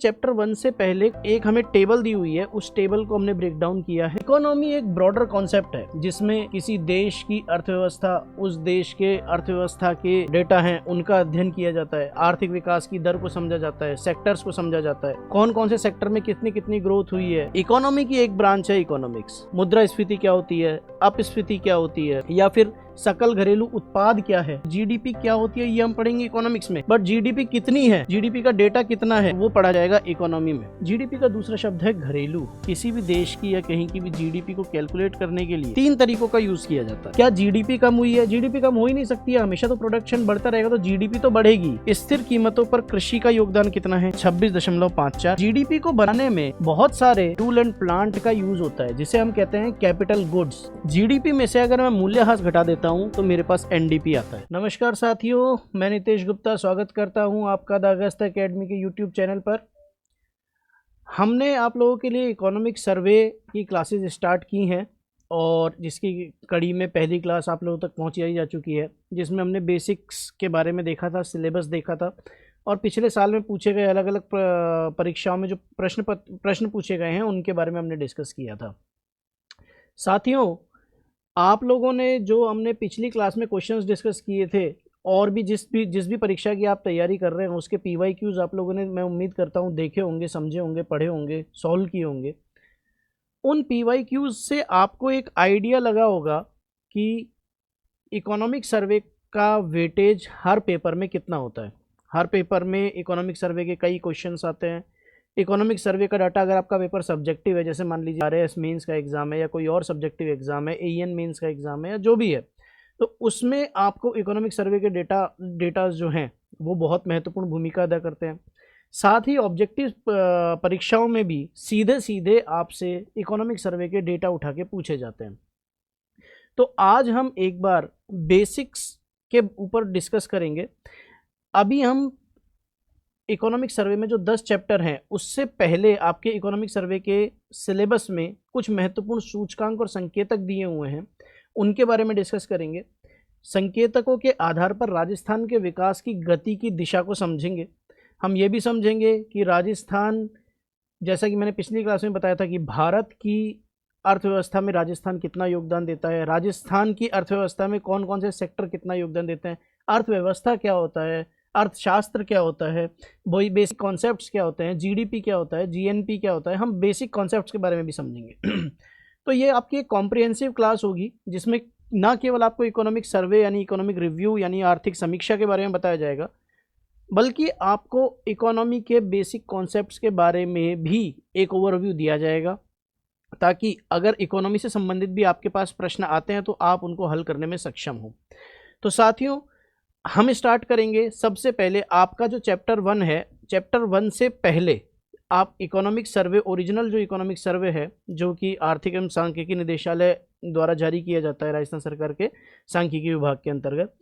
Chapter 1 से पहले एक हमें टेबल दी हुई है, उस टेबल को हमने ब्रेक डाउन किया है। इकोनॉमी एक ब्रॉडर कॉन्सेप्ट है जिसमें किसी देश की अर्थव्यवस्था, उस देश के अर्थव्यवस्था के डेटा हैं उनका अध्ययन किया जाता है, आर्थिक विकास की दर को समझा जाता है, सेक्टर्स को समझा जाता है, कौन कौन से सेक्टर में कितनी कितनी ग्रोथ हुई है। इकोनॉमी की एक ब्रांच है इकोनॉमिक्स। मुद्रास्फीति क्या होती है, अपस्फीति क्या होती है, या फिर सकल घरेलू उत्पाद क्या है, जीडीपी क्या होती है, ये हम पढ़ेंगे इकोनॉमिक्स में। बट जीडीपी कितनी है, जीडीपी का डेटा कितना है, वो पढ़ा जाएगा इकोनॉमी में। जीडीपी का दूसरा शब्द है घरेलू। किसी भी देश की या कहीं की भी जीडीपी को कैलकुलेट करने के लिए 3 तरीकों का यूज किया जाता है। क्या जीडीपी कम हुई है? जीडीपी कम हो ही नहीं सकती है, हमेशा तो प्रोडक्शन बढ़ता रहेगा तो जीडीपी तो बढ़ेगी। स्थिर कीमतों पर कृषि का योगदान कितना है? 26.54। जीडीपी को बनाने में बहुत सारे टूल एंड प्लांट का यूज होता है जिसे हम कहते हैं कैपिटल गुड्स। जीडीपी में से अगर मैं मूल्यह्रास घटा देता हूं तो मेरे पास एनडीपी आता है। नमस्कार साथियों, मैं नितेश गुप्ता स्वागत करता हूं आपका द अगस्त एकेडमी के यूट्यूब चैनल पर। हमने आप लोगों के लिए इकोनॉमिक सर्वे की क्लासेस स्टार्ट की हैं और जिसकी कड़ी में पहली क्लास आप लोगों तक पहुंचाई जा चुकी है, जिसमें हमने बेसिक्स के बारे में देखा था, सिलेबस देखा था और पिछले साल में पूछे गए अलग अलग परीक्षाओं में जो प्रश्न पूछे गए हैं उनके बारे में हमने डिस्कस किया था। साथियों, आप लोगों ने जो हमने पिछली क्लास में क्वेश्चंस डिस्कस किए थे और भी जिस भी परीक्षा की आप तैयारी कर रहे हैं उसके पीवाईक्यूज आप लोगों ने, मैं उम्मीद करता हूं, देखे होंगे, समझे होंगे, पढ़े होंगे, सॉल्व किए होंगे। उन पीवाईक्यूज से आपको एक आइडिया लगा होगा कि इकोनॉमिक सर्वे का वेटेज हर पेपर में कितना होता है। हर पेपर में इकोनॉमिक सर्वे के कई क्वेश्चंस आते हैं। इकोनॉमिक सर्वे का डाटा, अगर आपका पेपर सब्जेक्टिव है, जैसे मान लीजिए आरएएस मेंस का एग्जाम है या कोई और सब्जेक्टिव एग्जाम है, एईएन मेंस का एग्जाम है या जो भी है, तो उसमें आपको इकोनॉमिक सर्वे के डेटा जो हैं वो बहुत महत्वपूर्ण भूमिका अदा करते हैं। साथ ही ऑब्जेक्टिव परीक्षाओं में भी सीधे सीधे आपसे इकोनॉमिक सर्वे के डेटा उठा के पूछे जाते हैं। तो आज हम एक बार बेसिक्स के ऊपर डिस्कस करेंगे। अभी हम इकोनॉमिक सर्वे में जो 10 चैप्टर हैं उससे पहले आपके इकोनॉमिक सर्वे के सिलेबस में कुछ महत्वपूर्ण सूचकांक और संकेतक दिए हुए हैं, उनके बारे में डिस्कस करेंगे। संकेतकों के आधार पर राजस्थान के विकास की गति की दिशा को समझेंगे। हम ये भी समझेंगे कि राजस्थान, जैसा कि मैंने पिछली क्लास में बताया था कि भारत की अर्थव्यवस्था में राजस्थान कितना योगदान देता है, राजस्थान की अर्थव्यवस्था में कौन कौन से सेक्टर कितना योगदान देते हैं, अर्थव्यवस्था क्या होता है, अर्थशास्त्र क्या होता है, वही बेसिक कॉन्सेप्ट्स क्या होते हैं, जीडीपी क्या होता है, जीएनपी क्या होता है, हम बेसिक कॉन्सेप्ट्स के बारे में भी समझेंगे। तो ये आपकी एक कॉम्प्रिहेंसिव क्लास होगी जिसमें ना केवल आपको इकोनॉमिक सर्वे यानी इकोनॉमिक रिव्यू यानी आर्थिक समीक्षा के बारे में बताया जाएगा, बल्कि आपको इकोनॉमी के बेसिक कॉन्सेप्ट्स के बारे में भी एक ओवरव्यू दिया जाएगा, ताकि अगर इकोनॉमी से संबंधित भी आपके पास प्रश्न आते हैं तो आप उनको हल करने में सक्षम हो। तो साथियों, हम स्टार्ट करेंगे। सबसे पहले आपका जो चैप्टर 1 है, चैप्टर 1 से पहले आप इकोनॉमिक सर्वे, ओरिजिनल जो इकोनॉमिक सर्वे है जो कि आर्थिक एवं सांख्यिकी निदेशालय द्वारा जारी किया जाता है राजस्थान सरकार के सांख्यिकी विभाग के अंतर्गत,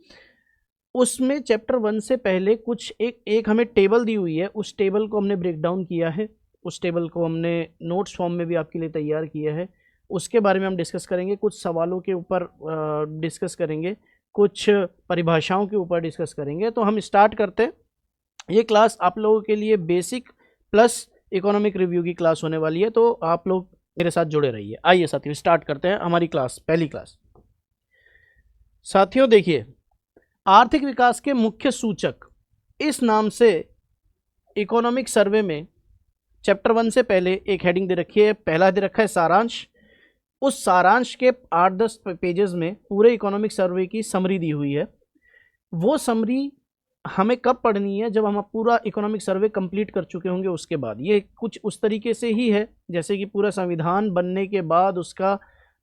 उसमें चैप्टर 1 से पहले कुछ एक हमें टेबल दी हुई है, उस टेबल को हमने ब्रेक डाउन किया है, उस टेबल को हमने नोट्स फॉर्म में भी आपके लिए तैयार किया है। उसके बारे में हम डिस्कस करेंगे, कुछ सवालों के ऊपर डिस्कस करेंगे, कुछ परिभाषाओं के ऊपर डिस्कस करेंगे। तो हम स्टार्ट करते हैं। ये क्लास आप लोगों के लिए बेसिक प्लस इकोनॉमिक रिव्यू की क्लास होने वाली है, तो आप लोग मेरे साथ जुड़े रहिए। आइए साथियों, स्टार्ट करते हैं हमारी क्लास, पहली क्लास। साथियों देखिए, आर्थिक विकास के मुख्य सूचक, इस नाम से इकोनॉमिक सर्वे में चैप्टर 1 से पहले एक हेडिंग दे रखी है, पहला दे रखा है सारांश। उस सारांश के 8-10 पेजेस में पूरे इकोनॉमिक सर्वे की समरी दी हुई है। वो समरी हमें कब पढ़नी है? जब हम पूरा इकोनॉमिक सर्वे कंप्लीट कर चुके होंगे उसके बाद। ये कुछ उस तरीके से ही है जैसे कि पूरा संविधान बनने के बाद उसका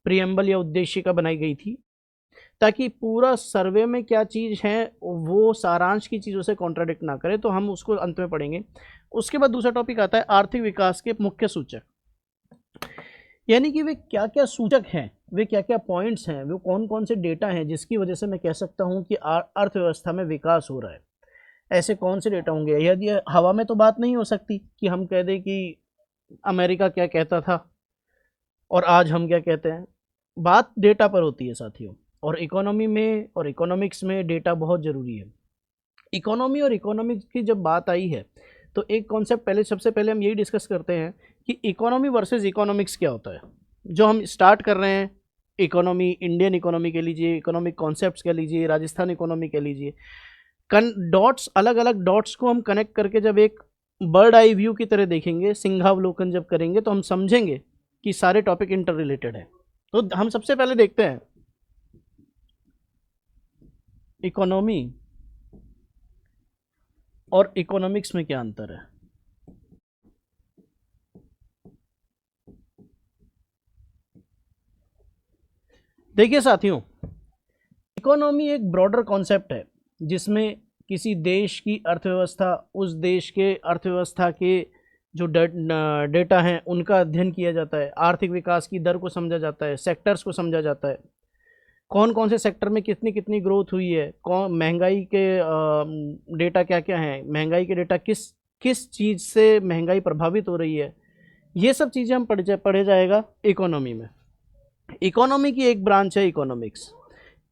प्रियम्बल या उद्देशिका बनाई गई थी, ताकि पूरा सर्वे में क्या चीज़ है वो सारांश की चीज़ों से कॉन्ट्राडिक्ट ना करे। तो हम उसको अंत में पढ़ेंगे। उसके बाद दूसरा टॉपिक आता है आर्थिक विकास के मुख्य सूचक, यानी कि वे क्या क्या सूचक हैं, वे क्या क्या पॉइंट्स हैं, वो कौन कौन से डेटा हैं जिसकी वजह से मैं कह सकता हूं कि अर्थव्यवस्था में विकास हो रहा है। ऐसे कौन से डेटा होंगे? यदि हवा में तो बात नहीं हो सकती कि हम कह दें कि अमेरिका क्या कहता था और आज हम क्या कहते हैं। बात डेटा पर होती है साथियों, और इकोनॉमी में और इकोनॉमिक्स में डेटा बहुत ज़रूरी है। इकोनॉमी और इकोनॉमिक्स की जब बात आई है तो एक कॉन्सेप्ट पहले, सबसे पहले हम यही डिस्कस करते हैं कि इकोनॉमी वर्सेस इकोनॉमिक्स क्या होता है। जो हम स्टार्ट कर रहे हैं, इकोनॉमी, इंडियन इकोनॉमी कह लीजिए, इकोनॉमिक कॉन्सेप्ट्स कह लीजिए, राजस्थान इकोनॉमी कह लीजिए, डॉट्स, अलग अलग डॉट्स को हम कनेक्ट करके जब एक बर्ड आई व्यू की तरह देखेंगे, सिंहावलोकन जब करेंगे, तो हम समझेंगे कि सारे टॉपिक इंटर रिलेटेड है। तो हम सबसे पहले देखते हैं इकोनॉमी और इकोनॉमिक्स में क्या अंतर है। देखिए साथियों, इकोनॉमी एक ब्रॉडर कॉन्सेप्ट है जिसमें किसी देश की अर्थव्यवस्था, उस देश के अर्थव्यवस्था के जो डेटा हैं उनका अध्ययन किया जाता है, आर्थिक विकास की दर को समझा जाता है, सेक्टर्स को समझा जाता है, कौन कौन से सेक्टर में कितनी कितनी ग्रोथ हुई है, कौन महंगाई के डेटा क्या क्या हैं, महंगाई के डेटा किस किस चीज़ से महंगाई प्रभावित हो रही है, ये सब चीज़ें हम पढ़े जाएगा इकोनॉमी में। इकोनॉमी की एक ब्रांच है इकोनॉमिक्स।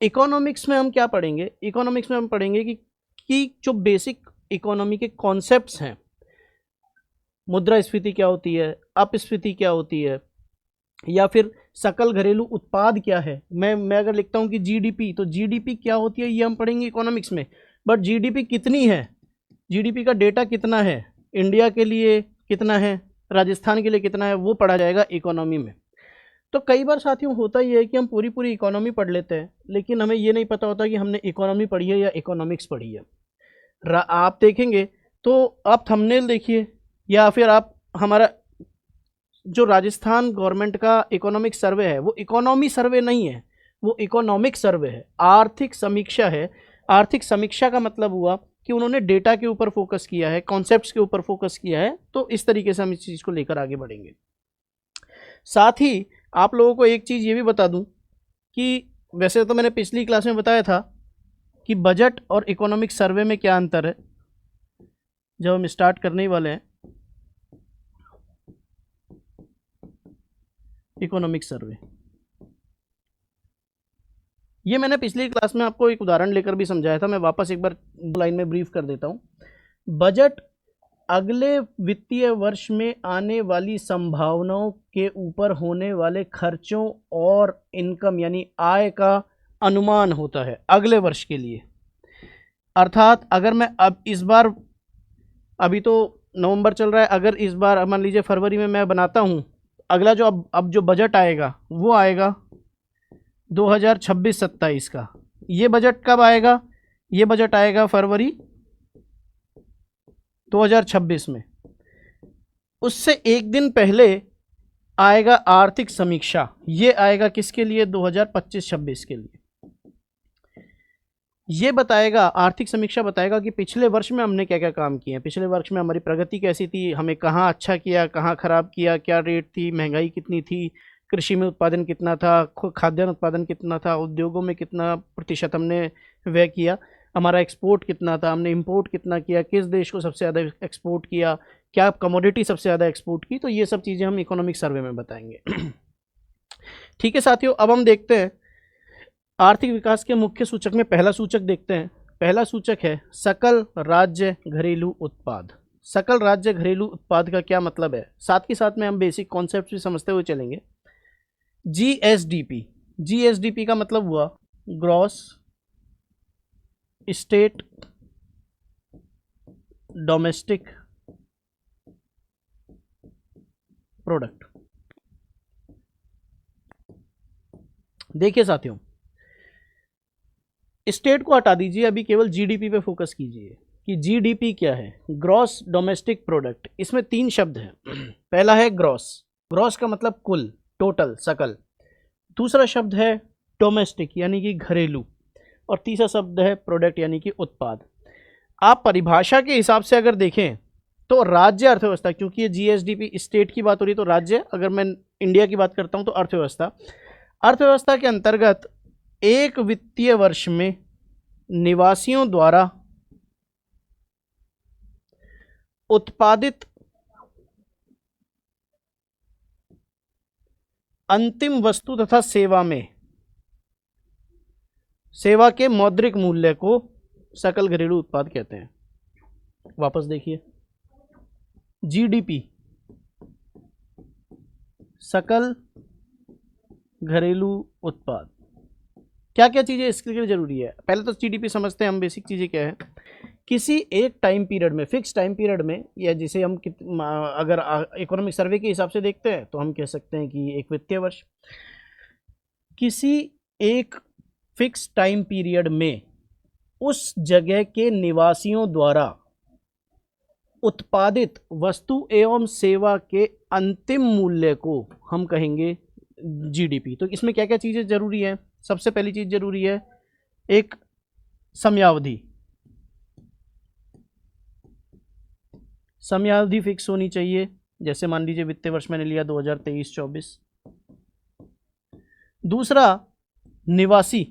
इकोनॉमिक्स में हम क्या पढ़ेंगे, इकोनॉमिक्स में हम पढ़ेंगे कि जो बेसिक इकोनॉमी के कॉन्सेप्ट्स हैं, मुद्रास्फीति क्या होती है, अपस्फीति क्या होती है, या फिर सकल घरेलू उत्पाद क्या है। मैं अगर लिखता हूँ कि जीडीपी, तो जीडीपी क्या होती है ये हम पढ़ेंगे इकोनॉमिक्स में। बट जीडीपी कितनी है, जीडीपी का डेटा कितना है, इंडिया के लिए कितना है, राजस्थान के लिए कितना है, वो पढ़ा जाएगा इकोनॉमी में। तो कई बार साथियों होता ही है कि हम पूरी पूरी इकोनॉमी पढ़ लेते हैं, लेकिन हमें ये नहीं पता होता कि हमने इकोनॉमी पढ़ी है या इकोनॉमिक्स पढ़ी है। आप देखेंगे तो आप थंबनेल देखिए, या फिर आप हमारा जो राजस्थान गवर्नमेंट का इकोनॉमिक सर्वे है, वो इकोनॉमी सर्वे नहीं है, वो इकोनॉमिक सर्वे है, आर्थिक समीक्षा है। आर्थिक समीक्षा का मतलब हुआ कि उन्होंने डेटा के ऊपर फोकस किया है, कॉन्सेप्ट्स के ऊपर फोकस किया है। तो इस तरीके से हम इस चीज़ को लेकर आगे बढ़ेंगे। साथ ही आप लोगों को एक चीज़ ये भी बता दूं कि वैसे तो मैंने पिछली क्लास में बताया था कि बजट और इकोनॉमिक सर्वे में क्या अंतर है। जब हम स्टार्ट करने ही वाले हैं इकोनॉमिक सर्वे, ये मैंने पिछली क्लास में आपको एक उदाहरण लेकर भी समझाया था, मैं वापस एक बार लाइन में ब्रीफ कर देता हूँ। बजट अगले वित्तीय वर्ष में आने वाली संभावनाओं के ऊपर होने वाले खर्चों और इनकम यानी आय का अनुमान होता है अगले वर्ष के लिए। अर्थात अगर मैं अब इस बार, अभी तो नवंबर चल रहा है, अगर इस बार मान लीजिए फरवरी में मैं बनाता हूँ, अगला जो अब जो बजट आएगा वो आएगा 2026-27 का। ये बजट कब आएगा, ये बजट आएगा फरवरी 2026 में। उससे एक दिन पहले आएगा आर्थिक समीक्षा, ये आएगा किसके लिए, 2025-26 के लिए। ये बताएगा, आर्थिक समीक्षा बताएगा कि पिछले वर्ष में हमने क्या क्या काम किए हैं, पिछले वर्ष में हमारी प्रगति कैसी थी, हमें कहाँ अच्छा किया, कहाँ खराब किया, क्या रेट थी, महंगाई कितनी थी, कृषि में उत्पादन कितना था, खाद्यान्न उत्पादन कितना था, उद्योगों में कितना प्रतिशत हमने व्यय किया, हमारा एक्सपोर्ट कितना था, हमने इंपोर्ट कितना किया, किस देश को सबसे ज़्यादा एक्सपोर्ट किया, क्या कमोडिटी सबसे ज़्यादा एक्सपोर्ट की। तो ये सब चीज़ें हम इकोनॉमिक सर्वे में बताएंगे। ठीक है साथियों, अब हम देखते हैं आर्थिक विकास के मुख्य सूचक में पहला सूचक देखते हैं। पहला सूचक है सकल राज्य घरेलू उत्पाद। सकल राज्य घरेलू उत्पाद का क्या मतलब है, साथ ही साथ में हम बेसिक कॉन्सेप्ट भी समझते हुए चलेंगे। जीएसडीपी, जीएसडीपी का मतलब हुआ ग्रॉस स्टेट डोमेस्टिक प्रोडक्ट। देखिए साथियों, स्टेट को हटा दीजिए, अभी केवल जीडीपी पे फोकस कीजिए कि जीडीपी क्या है, ग्रॉस डोमेस्टिक प्रोडक्ट। इसमें तीन शब्द हैं। पहला है ग्रॉस, ग्रॉस का मतलब कुल, टोटल, सकल। दूसरा शब्द है डोमेस्टिक यानी कि घरेलू, और तीसरा शब्द है प्रोडक्ट यानी कि उत्पाद। आप परिभाषा के हिसाब से अगर देखें तो राज्य अर्थव्यवस्था, क्योंकि ये जीएसडीपी स्टेट की बात हो रही है तो राज्य, अगर मैं इंडिया की बात करता हूं तो अर्थव्यवस्था, अर्थव्यवस्था के अंतर्गत एक वित्तीय वर्ष में निवासियों द्वारा उत्पादित अंतिम वस्तु तथा सेवा में, सेवा के मौद्रिक मूल्य को सकल घरेलू उत्पाद कहते हैं। वापस देखिए, जीडीपी, सकल घरेलू उत्पाद, क्या क्या चीज़ें इसके लिए जरूरी है? पहले तो जीडीपी समझते हैं हम, बेसिक चीज़ें क्या है। किसी एक टाइम पीरियड में, फिक्स टाइम पीरियड में, या जिसे हम अगर इकोनॉमिक सर्वे के हिसाब से देखते हैं तो हम कह सकते हैं कि एक वित्तीय वर्ष, किसी एक फिक्स टाइम पीरियड में उस जगह के निवासियों द्वारा उत्पादित वस्तु एवं सेवा के अंतिम मूल्य को हम कहेंगे जीडीपी। तो इसमें क्या क्या चीज़ें जरूरी है? सबसे पहली चीज़ जरूरी है एक समयावधि, समयावधि फिक्स होनी चाहिए। जैसे मान लीजिए वित्तीय वर्ष मैंने लिया 2023-24। दूसरा, निवासी,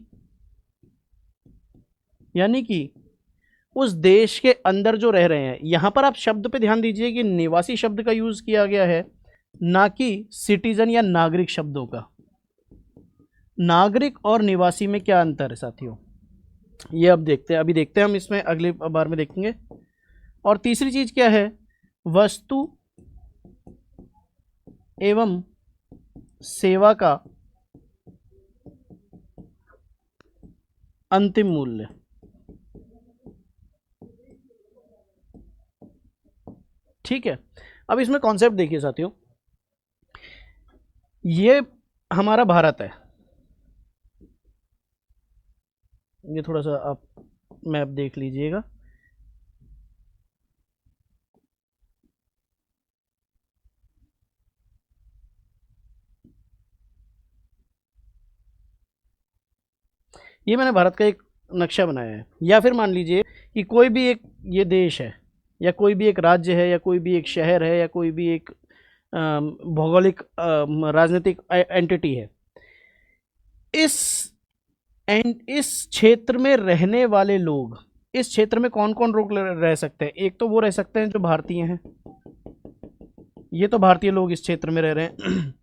यानी कि उस देश के अंदर जो रह रहे हैं। यहां पर आप शब्द पे ध्यान दीजिए कि निवासी शब्द का यूज किया गया है, ना कि सिटीजन या नागरिक शब्दों का। नागरिक और निवासी में क्या अंतर है साथियों, ये अब देखते हैं, अभी देखते हैं हम, इसमें अगले बार में देखेंगे। और तीसरी चीज क्या है? वस्तु एवं सेवा का अंतिम मूल्य। ठीक है, अब इसमें कॉन्सेप्ट देखिए साथियों, ये हमारा भारत है। ये थोड़ा सा आप मैप देख लीजिएगा। ये मैंने भारत का एक नक्शा बनाया है। या फिर मान लीजिए कि कोई भी एक ये देश है, या कोई भी एक राज्य है, या कोई भी एक शहर है, या कोई भी एक भौगोलिक राजनीतिक एंटिटी है। इस क्षेत्र में रहने वाले लोग, इस क्षेत्र में कौन कौन लोग रह सकते हैं? एक तो वो रह सकते हैं जो भारतीय हैं, ये तो भारतीय लोग इस क्षेत्र में रह रहे हैं।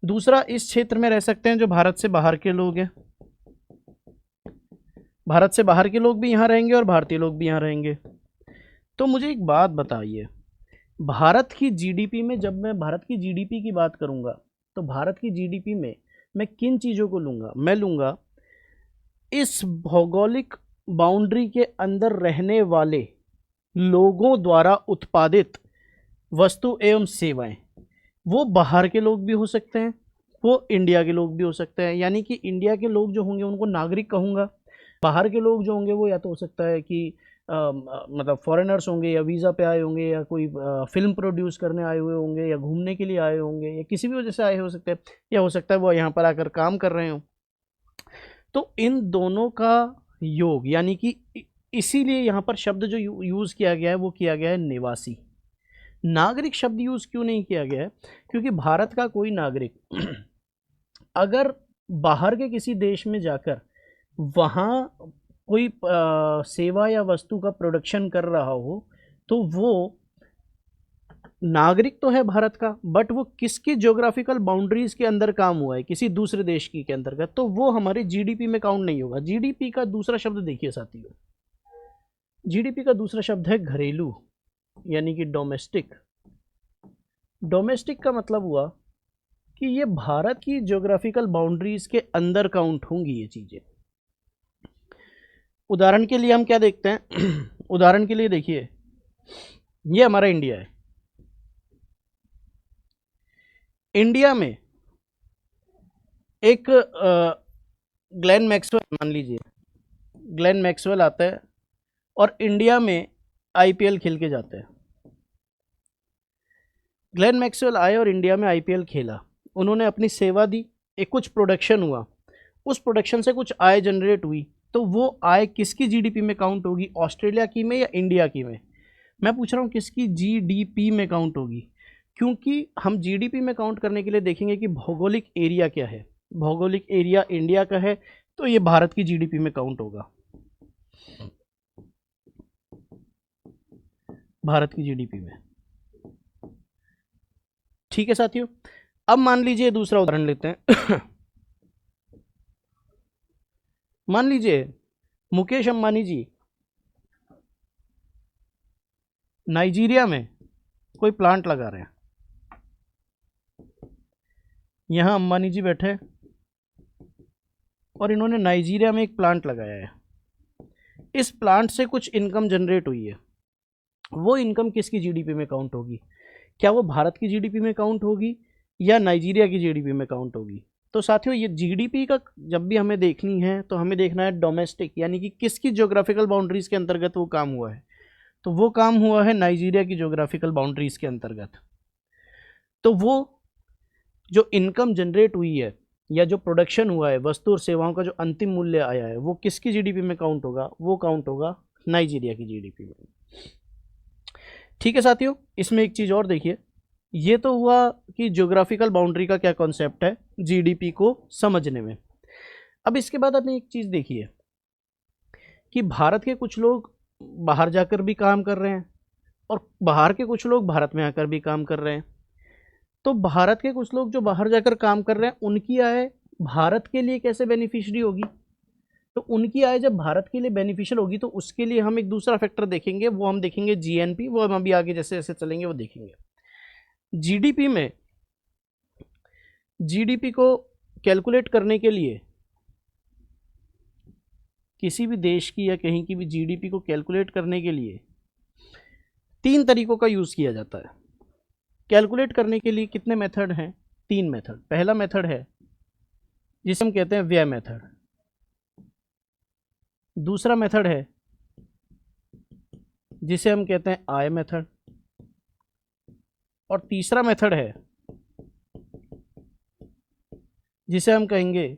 दूसरा, इस क्षेत्र में रह सकते हैं जो भारत से बाहर के लोग हैं। भारत से बाहर के लोग भी यहाँ रहेंगे और भारतीय लोग भी यहाँ रहेंगे। तो मुझे एक बात बताइए, भारत की जीडीपी में, जब मैं भारत की जीडीपी की बात करूंगा तो भारत की जीडीपी में मैं किन चीज़ों को लूंगा? मैं लूंगा इस भौगोलिक बाउंड्री के अंदर रहने वाले लोगों द्वारा उत्पादित वस्तु एवं सेवाएं। वो बाहर के लोग भी हो सकते हैं, वो इंडिया के लोग भी हो सकते हैं। यानी कि इंडिया के लोग जो होंगे उनको नागरिक कहूँगा, बाहर के लोग जो होंगे वो या तो हो सकता है कि मतलब फॉरेनर्स होंगे, या वीज़ा पे आए होंगे, या कोई फिल्म प्रोड्यूस करने आए हुए होंगे, या घूमने के लिए आए होंगे, या किसी भी वजह से आए हो सकते हैं, या हो सकता है वो यहाँ पर आकर काम कर रहे हो। तो इन दोनों का योग, यानी कि इसीलिए यहाँ पर शब्द जो यूज़ किया गया है वो किया गया है निवासी। नागरिक शब्द यूज़ क्यों नहीं किया गया है? क्योंकि भारत का कोई नागरिक अगर बाहर के किसी देश में जाकर वहाँ कोई सेवा या वस्तु का प्रोडक्शन कर रहा हो, तो वो नागरिक तो है भारत का, बट वो किसकी ज्योग्राफिकल बाउंड्रीज के अंदर काम हुआ है, किसी दूसरे देश की के अंतर्गत, तो वो हमारे जीडीपी में काउंट नहीं होगा। जीडीपी का दूसरा शब्द देखिए साथियों, जीडीपी का दूसरा शब्द है घरेलू, यानी कि डोमेस्टिक। डोमेस्टिक का मतलब हुआ कि ये भारत की ज्योग्राफिकल बाउंड्रीज के अंदर काउंट होंगी ये चीज़ें। उदाहरण के लिए हम क्या देखते हैं? उदाहरण के लिए देखिए, ये हमारा इंडिया है। इंडिया में एक ग्लेन मैक्सवेल, मान लीजिए ग्लेन मैक्सवेल आता है और इंडिया में आईपीएल खेल के जाता है। ग्लेन मैक्सवेल आए और इंडिया में आईपीएल खेला, उन्होंने अपनी सेवा दी, एक कुछ प्रोडक्शन हुआ, उस प्रोडक्शन से कुछ आय जनरेट हुई, तो वो आय किसकी जीडीपी में काउंट होगी? ऑस्ट्रेलिया की में या इंडिया की में? मैं पूछ रहा हूँ किसकी जीडीपी में काउंट होगी? क्योंकि हम जीडीपी में काउंट करने के लिए देखेंगे कि भौगोलिक एरिया क्या है। भौगोलिक एरिया इंडिया का है, तो ये भारत की जीडीपी में काउंट होगा, भारत की जीडीपी में। ठीक है साथियों, अब मान लीजिए दूसरा उदाहरण लेते हैं। मान लीजिए मुकेश अंबानी जी नाइजीरिया में कोई प्लांट लगा रहे हैं। यहाँ अंबानी जी बैठे हैं और इन्होंने नाइजीरिया में एक प्लांट लगाया है। इस प्लांट से कुछ इनकम जनरेट हुई है। वो इनकम किसकी जीडीपी में काउंट होगी? क्या वो भारत की जीडीपी में काउंट होगी या नाइजीरिया की जीडीपी में काउंट होगी? तो साथियों, ये जीडीपी का जब भी हमें देखनी है तो हमें देखना है डोमेस्टिक, यानी कि किसकी ज्योग्राफिकल बाउंड्रीज के अंतर्गत वो काम हुआ है। तो वो काम हुआ है नाइजीरिया की ज्योग्राफिकल बाउंड्रीज के अंतर्गत। तो वो जो इनकम जनरेट हुई है या जो प्रोडक्शन हुआ है, वस्तु और सेवाओं का जो अंतिम मूल्य आया है, वो किसकी जीडीपी में काउंट होगा? वो काउंट होगा नाइजीरिया की जीडीपी में। ठीक है साथियों, इसमें एक चीज़ और देखिए, ये तो हुआ कि ज्योग्राफिकल बाउंड्री का क्या कॉन्सेप्ट है जीडीपी को समझने में। अब इसके बाद आपने एक चीज़ देखिए कि भारत के कुछ लोग बाहर जाकर भी काम कर रहे हैं और बाहर के कुछ लोग भारत में आकर भी काम कर रहे हैं। तो भारत के कुछ लोग जो बाहर जाकर काम कर रहे हैं, उनकी आय भारत के लिए कैसे बेनिफिशियरी होगी? तो उनकी आय जब भारत के लिए बेनिफिशियल होगी तो उसके लिए हम एक दूसरा फैक्टर देखेंगे, वो हम देखेंगे जीएनपी। वो हम अभी आगे जैसे जैसे चलेंगे वो देखेंगे। जीडीपी में, जीडीपी को कैलकुलेट करने के लिए, किसी भी देश की या कहीं की भी जीडीपी को कैलकुलेट करने के लिए 3 तरीकों का यूज़ किया जाता है। कैलकुलेट करने के लिए कितने मेथड हैं? 3 मेथड। पहला मेथड है जिसे हम कहते हैं व्यय मेथड। दूसरा मेथड है जिसे हम कहते हैं आय मेथड। और तीसरा मेथड है जिसे हम कहेंगे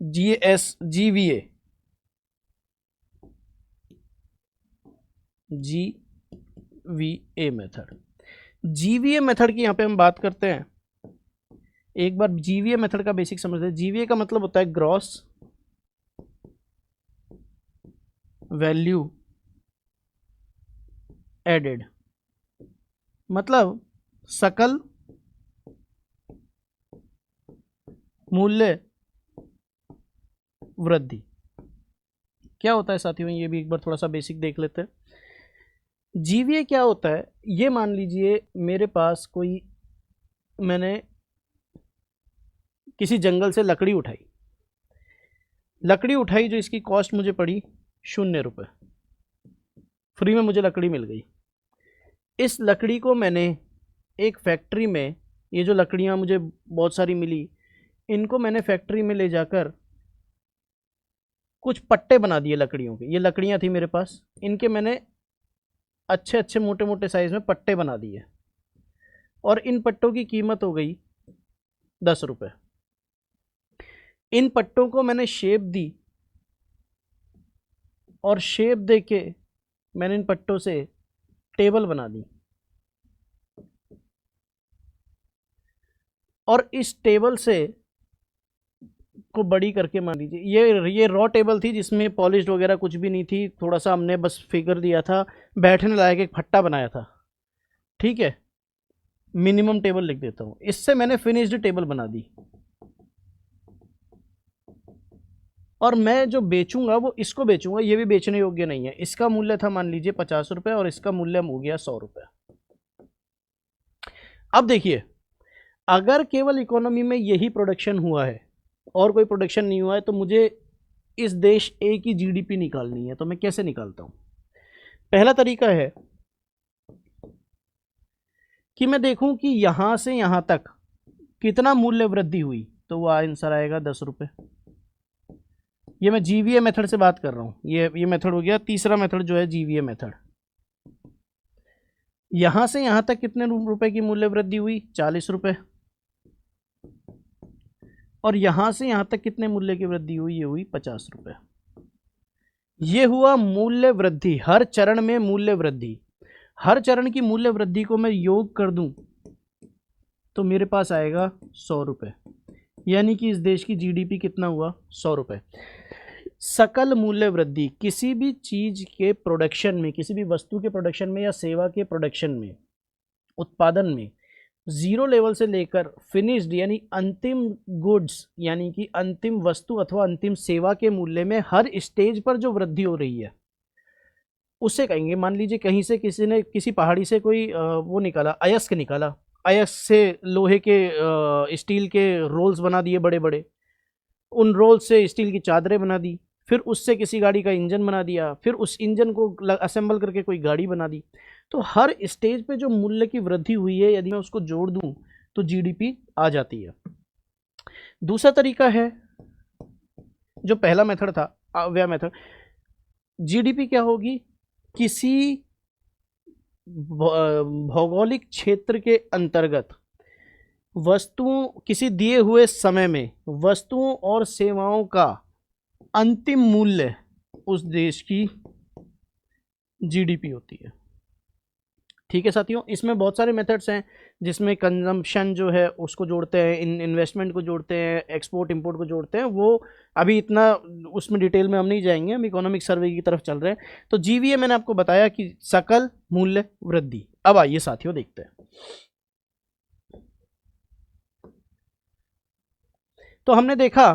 जीवीए मेथड। जीवीए मेथड की यहाँ पे हम बात करते हैं। एक बार जीवीए मेथड का बेसिक समझते हैं। जीवीए का मतलब होता है ग्रॉस वैल्यू एडेड, मतलब सकल मूल्य वृद्धि। क्या होता है साथियों, ये भी एक बार थोड़ा सा बेसिक देख लेते हैं। जीवीए क्या होता है? ये मान लीजिए मेरे पास कोई, मैंने किसी जंगल से लकड़ी उठाई जो इसकी कॉस्ट मुझे पड़ी 0 रुपये। फ्री में मुझे लकड़ी मिल गई। इस लकड़ी को मैंने एक फैक्ट्री में, ये जो लकड़ियाँ मुझे बहुत सारी मिली, इनको मैंने फैक्ट्री में ले जाकर कुछ पट्टे बना दिए लकड़ियों के। ये लकड़ियाँ थी मेरे पास, इनके मैंने अच्छे अच्छे मोटे मोटे साइज़ में पट्टे बना दिए और इन पट्टों की कीमत हो गई 10 रुपये। इन पट्टों को मैंने शेप दी और शेप दे के मैंने इन पट्टों से टेबल बना दी और इस टेबल से को बड़ी करके, मान लीजिए ये रॉ टेबल थी जिसमें पॉलिश वगैरह कुछ भी नहीं थी, थोड़ा सा हमने बस फिगर दिया था, बैठने लायक एक फट्टा बनाया था। ठीक है, मिनिमम टेबल लिख देता हूँ। इससे मैंने फिनिश्ड टेबल बना दी और मैं जो बेचूंगा वो इसको बेचूंगा। ये भी बेचने योग्य नहीं है। इसका मूल्य था मान लीजिए 50 रुपये और इसका मूल्य हो गया 100 रुपये। अब देखिए, अगर केवल इकोनॉमी में यही प्रोडक्शन हुआ है और कोई प्रोडक्शन नहीं हुआ है तो मुझे इस देश ए की जीडीपी निकालनी है। तो मैं कैसे निकालता हूं? पहला तरीका है कि मैं देखूं कि यहां से यहां तक कितना मूल्य वृद्धि हुई, तो वो आंसर आएगा 10 रुपये। ये मैं जीवीए मेथड से बात कर रहा हूं। ये मेथड हो गया। तीसरा मेथड जो है जीवीए मेथड। यहां से यहां तक कितने रुपए की मूल्य वृद्धि हुई? 40 रुपये। और यहां से यहां तक कितने मूल्य की वृद्धि हुई? ये हुई 50 रुपये। ये हुआ मूल्य वृद्धि। हर चरण में मूल्य वृद्धि, हर चरण की मूल्य वृद्धि को मैं योग कर दूं तो मेरे पास आएगा 100 रुपये। यानी कि इस देश की जीडीपी कितना हुआ? 100 रुपये। सकल मूल्य वृद्धि किसी भी चीज के प्रोडक्शन में, किसी भी वस्तु के प्रोडक्शन में या सेवा के प्रोडक्शन में, उत्पादन में, जीरो लेवल से लेकर फिनिश्ड यानी अंतिम गुड्स यानी कि अंतिम वस्तु अथवा अंतिम सेवा के मूल्य में हर स्टेज पर जो वृद्धि हो रही है, उससे कहेंगे। मान लीजिए कहीं से किसी ने किसी पहाड़ी से कोई वो निकाला, अयस्क निकाला, अयस्क से लोहे के स्टील के रोल्स बना दिए बड़े बड़े, उन रोल्स से स्टील की चादरें बना दी, फिर उससे किसी गाड़ी का इंजन बना दिया, फिर उस इंजन को असेंबल करके कोई गाड़ी बना दी। तो हर स्टेज पे जो मूल्य की वृद्धि हुई है, यदि मैं उसको जोड़ दूं तो जीडीपी आ जाती है। दूसरा तरीका है, जो पहला मेथड था अव्यय मेथड, जीडीपी क्या होगी, किसी भौगोलिक क्षेत्र के अंतर्गत वस्तुओं, किसी दिए हुए समय में वस्तुओं और सेवाओं का अंतिम मूल्य उस देश की जीडीपी होती है। ठीक है साथियों, इसमें बहुत सारे मेथड्स हैं, जिसमें कंजम्पशन जो है उसको जोड़ते हैं, इन्वेस्टमेंट को जोड़ते हैं, एक्सपोर्ट इंपोर्ट को जोड़ते हैं। वो अभी इतना उसमें डिटेल में हम नहीं जाएंगे, हम इकोनॉमिक सर्वे की तरफ चल रहे हैं। तो जीवीए मैंने आपको बताया कि सकल मूल्य वृद्धि। अब आइए साथियों देखते हैं। तो हमने देखा